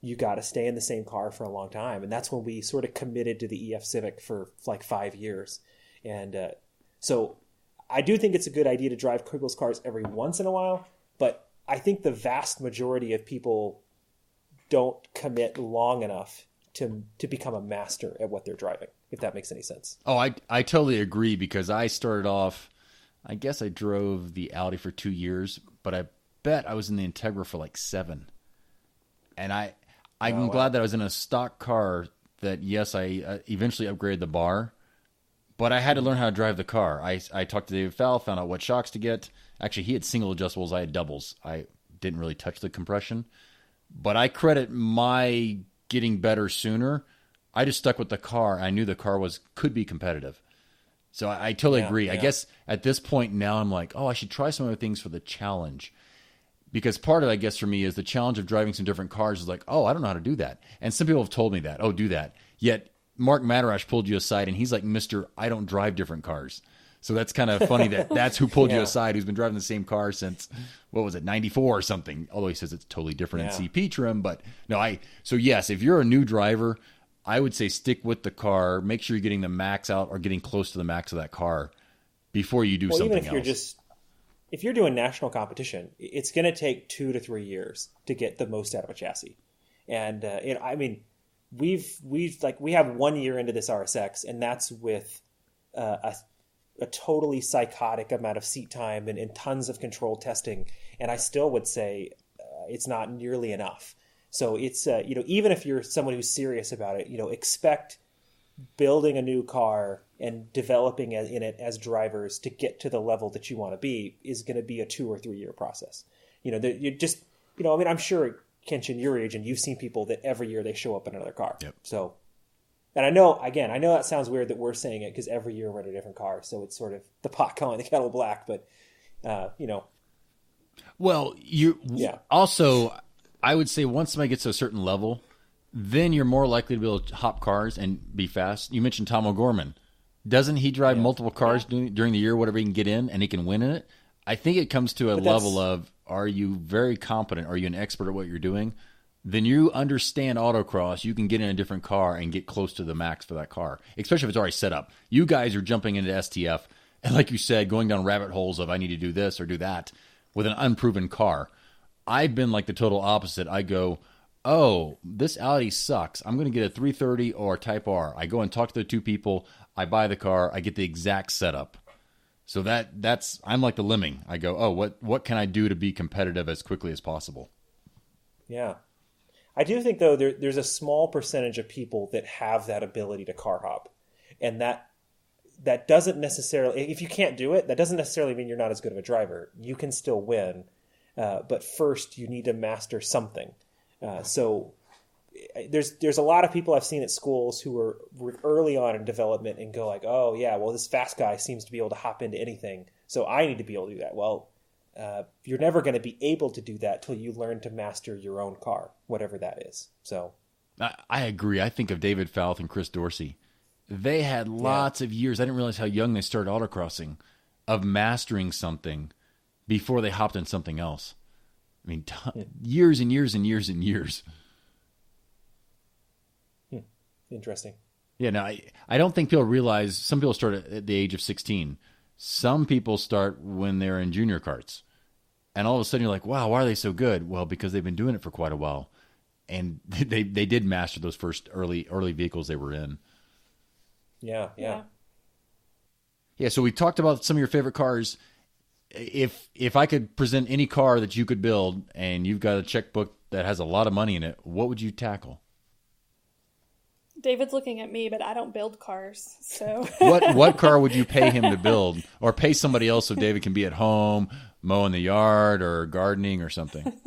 you got to stay in the same car for a long time. And that's when we sort of committed to the EF Civic for like 5 years. And so I do think it's a good idea to drive people's cars every once in a while. But I think the vast majority of people don't commit long enough to become a master at what they're driving, if that makes any sense. Oh, I totally agree, because I started off, I guess I drove the Audi for 2 years, but I bet I was in the Integra for like 7. And I'm glad that I was in a stock car that, yes, I eventually upgraded the bar, but I had to learn how to drive the car. I talked to David Fowl, found out what shocks to get. Actually, he had single adjustables, I had doubles. I didn't really touch the compression, but I credit my getting better sooner. I just stuck with the car. I knew the car could be competitive. So I totally agree. Yeah. I guess at this point now I'm like, I should try some other things for the challenge. Because part of it, I guess, for me is the challenge of driving some different cars is like, I don't know how to do that. And some people have told me that, do that. Yet Mark Madarash pulled you aside and he's like, Mr. I don't drive different cars. So that's kind of funny that's who pulled you aside, who's been driving the same car since, 94 or something. Although he says it's totally different in CP trim. But no, so yes, if you're a new driver, I would say stick with the car. Make sure you're getting the max out or getting close to the max of that car before you do something else. If you're doing national competition, it's going to take 2 to 3 years to get the most out of a chassis. And we have 1 year into this RSX, and that's with a totally psychotic amount of seat time and tons of controlled testing. And I still would say it's not nearly enough. So it's even if you're someone who's serious about it, expect building a new car and developing in it as drivers to get to the level that you want to be is going to be a 2 or 3 year process. I'm sure, Kenshin, your age, and you've seen people that every year they show up in another car. Yep. So, and I know that sounds weird that we're saying it because every year we're in a different car. So it's sort of the pot calling the kettle black, but Well, also, I would say once somebody gets to a certain level, then you're more likely to be able to hop cars and be fast. You mentioned Tom O'Gorman. Doesn't he drive multiple cars during the year, whatever he can get in, and he can win in it? I think it comes to a level of, are you very competent? Are you an expert at what you're doing? Then you understand autocross. You can get in a different car and get close to the max for that car, especially if it's already set up. You guys are jumping into STF, and like you said, going down rabbit holes of I need to do this or do that with an unproven car. I've been like the total opposite. I go, this Audi sucks. I'm going to get a 330 or a Type R. I go and talk to the two people. I buy the car. I get the exact setup. So that's I'm like the lemming. I go, what can I do to be competitive as quickly as possible? Yeah. I do think though there's a small percentage of people that have that ability to car hop, and that doesn't necessarily, if you can't do it, that doesn't necessarily mean you're not as good of a driver. You can still win, but first you need to master something. So there's a lot of people I've seen at schools who were early on in development and go like, oh yeah, well this fast guy seems to be able to hop into anything, so I need to be able to do that. Well, you're never going to be able to do that till you learn to master your own car, whatever that is. So I agree. I think of David Fouth and Chris Dorsey. They had lots of years. I didn't realize how young they started autocrossing, of mastering something before they hopped in something else. I mean, years and years and years and years. Interesting. Yeah, no, I don't think people realize, some people start at the age of 16. Some people start when they're in junior karts. And all of a sudden you're like, wow, why are they so good? Well, because they've been doing it for quite a while. And they did master those first early vehicles they were in. Yeah. Yeah, so we talked about some of your favorite cars. If I could present any car that you could build and you've got a checkbook that has a lot of money in it, what would you tackle? David's looking at me, but I don't build cars, so. What car would you pay him to build, or pay somebody else so David can be at home mowing the yard or gardening or something?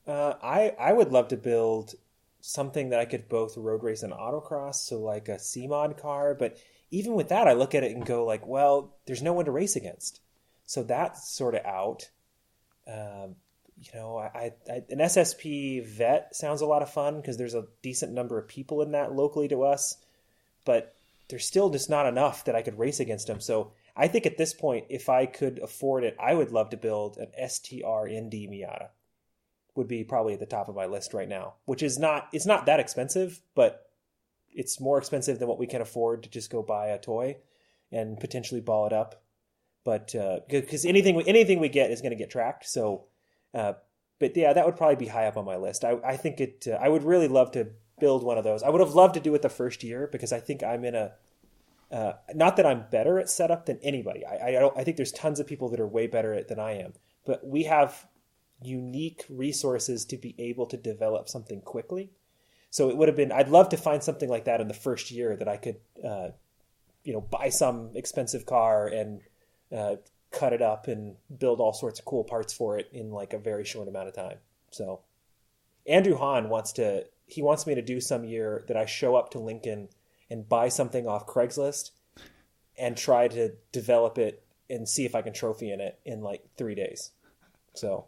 I would love to build something that I could both road race and autocross, so like a C-Mod car. But even with that, I look at it and go like, well, there's no one to race against, so that's sort of out. An SSP vet sounds a lot of fun because there's a decent number of people in that locally to us, but there's still just not enough that I could race against them. So I think at this point, if I could afford it, I would love to build an STR ND Miata. Would be probably at the top of my list right now, which is it's not that expensive, but it's more expensive than what we can afford to just go buy a toy and potentially ball it up. But because anything we get is going to get tracked. So, but yeah, that would probably be high up on my list. I think I would really love to build one of those. I would have loved to do it the first year because I think I'm in not that I'm better at setup than anybody. I think there's tons of people that are way better at it than I am, but we have unique resources to be able to develop something quickly. So it would have been, I'd love to find something like that in the first year that I could, buy some expensive car and cut it up and build all sorts of cool parts for it in like a very short amount of time. So Andrew Hahn wants me to do some year that I show up to Lincoln and buy something off Craigslist and try to develop it and see if I can trophy in it in like 3 days. So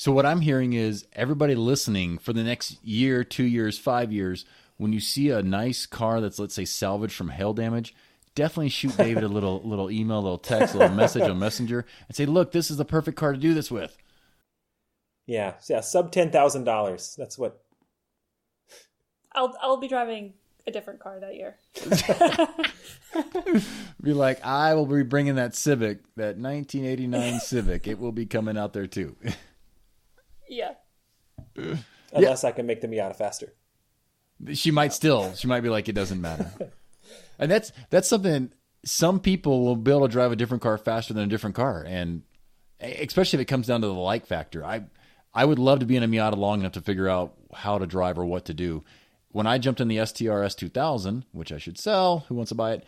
what I'm hearing is everybody listening for the next year, 2 years, 5 years, when you see a nice car that's, let's say, salvaged from hail damage, definitely shoot David a little email, a little text, a little message on Messenger and say, look, this is the perfect car to do this with. Yeah, sub $10,000. That's what. I'll be driving a different car that year. Be like, I will be bringing that Civic, that 1989 Civic. It will be coming out there too. Yeah. Unless I can make the Miata faster. She might be like, it doesn't matter. And that's something, some people will be able to drive a different car faster than a different car. And especially if it comes down to the like factor. I would love to be in a Miata long enough to figure out how to drive or what to do. When I jumped in the STR S2000, which I should sell, who wants to buy it?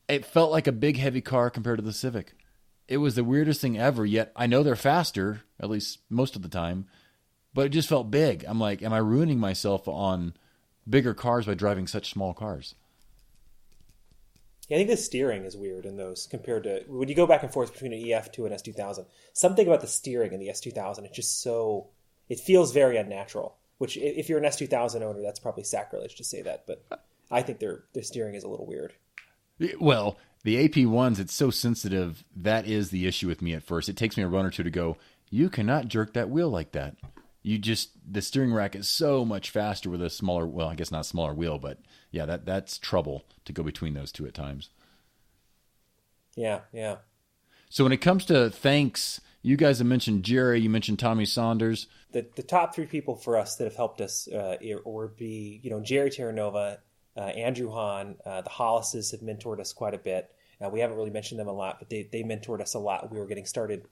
It felt like a big, heavy car compared to the Civic. It was the weirdest thing ever, yet I know they're faster, at least most of the time, but it just felt big. I'm like, am I ruining myself on bigger cars by driving such small cars? Yeah, I think the steering is weird in those compared to when you go back and forth between an EF2 and S2000. Something about the steering in the S2000, it's just it feels very unnatural, which if you're an S2000 owner, that's probably sacrilege to say that, but I think their steering is a little weird. Well, the AP1s, it's so sensitive. That is the issue with me at first. It takes me a run or two to go, you cannot jerk that wheel like that. The steering rack is so much faster with a smaller, well, I guess not smaller wheel, but yeah, that's trouble to go between those two at times. Yeah. So when it comes to thanks, you guys have mentioned Jerry, you mentioned Tommy Saunders. The top three people for us that have helped us would be, Jerry Terranova, Andrew Hahn, the Hollises have mentored us quite a bit. We haven't really mentioned them a lot, but they mentored us a lot. We were getting started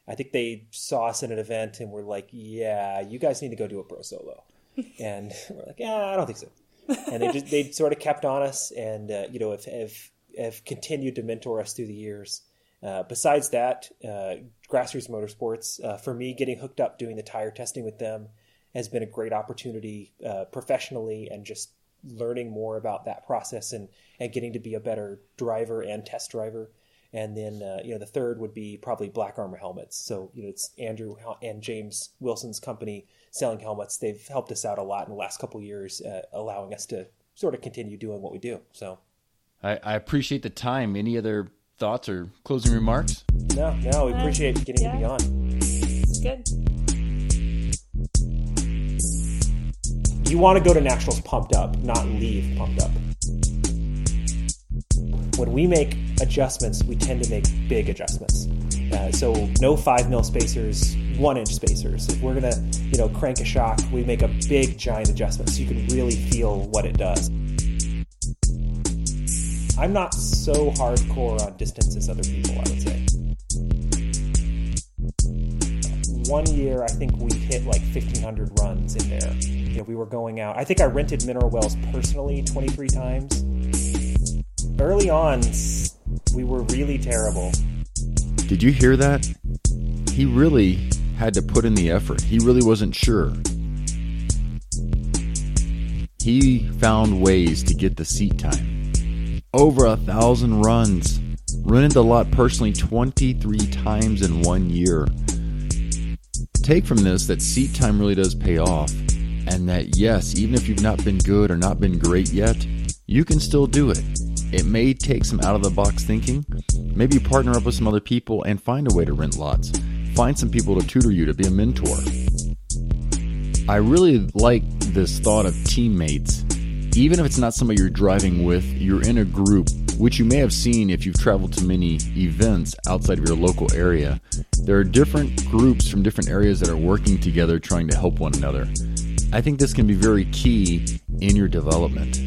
I think they saw us in an event and were like, yeah, you guys need to go do a pro solo. And we're like, yeah, I don't think so. And they sort of kept on us, and have continued to mentor us through the years. Besides that, Grassroots Motorsports, for me, getting hooked up doing the tire testing with them has been a great opportunity professionally, and just learning more about that process and getting to be a better driver and test driver. And then, the third would be probably Black Armor Helmets. So, it's Andrew and James Wilson's company selling helmets. They've helped us out a lot in the last couple of years, allowing us to sort of continue doing what we do. So I appreciate the time. Any other thoughts or closing remarks? No, we appreciate getting to be on. It's good. You want to go to Nationals pumped up, not leave pumped up. When we make adjustments, we tend to make big adjustments. So no 5 mil spacers, 1 inch spacers. If we're going to, crank a shock, we make a big giant adjustment so you can really feel what it does. I'm not so hardcore on distance as other people, I would say. One year, I think we hit like 1,500 runs in there. We were going out. I think I rented Mineral Wells personally 23 times. Early on, we were really terrible. Did you hear that? He really had to put in the effort. He really wasn't sure. He found ways to get the seat time. Over 1,000 runs. Rented the lot personally 23 times in 1 year. Take from this that seat time really does pay off. And that yes, even if you've not been good or not been great yet, you can still do it. It may take some out-of-the-box thinking. Maybe partner up with some other people and find a way to rent lots. Find some people to tutor you, to be a mentor. I really like this thought of teammates. Even if it's not somebody you're driving with, you're in a group, which you may have seen if you've traveled to many events outside of your local area. There are different groups from different areas that are working together trying to help one another. I think this can be very key in your development.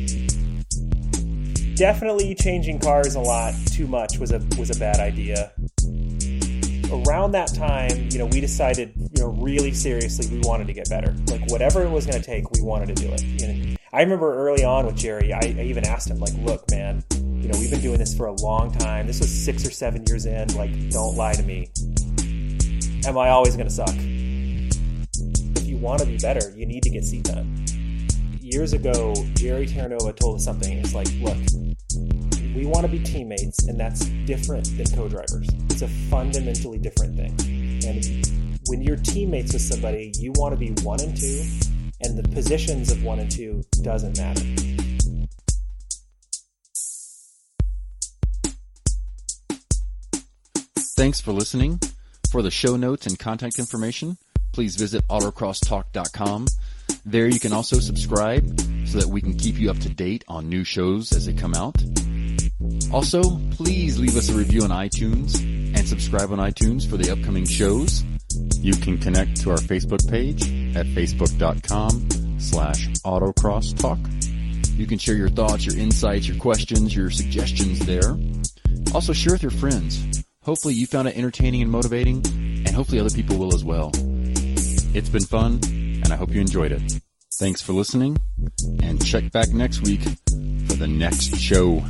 Definitely changing cars a lot too much was a bad idea. Around that time, we decided, really seriously, we wanted to get better. Like whatever it was going to take, we wanted to do it. I remember early on with Jerry, I even asked him, like, look, man, we've been doing this for a long time. This was 6 or 7 years in. Like, don't lie to me. Am I always going to suck? If you want to be better, you need to get seat time. Years ago, Jerry Terranova told us something. It's like, look, we want to be teammates, and that's different than co-drivers. It's a fundamentally different thing. And when you're teammates with somebody, you want to be 1 and 2, and the positions of 1 and 2 doesn't matter. Thanks for listening. For the show notes and contact information, please visit autocrosstalk.com. There you can also subscribe so that we can keep you up to date on new shows as they come out. Also, please leave us a review on iTunes and subscribe on iTunes for the upcoming shows. You can connect to our Facebook page at facebook.com/autocrosstalk. You can share your thoughts, your insights, your questions, your suggestions there. Also share with your friends. Hopefully you found it entertaining and motivating, and hopefully other people will as well. It's been fun, and I hope you enjoyed it. Thanks for listening, and check back next week for the next show.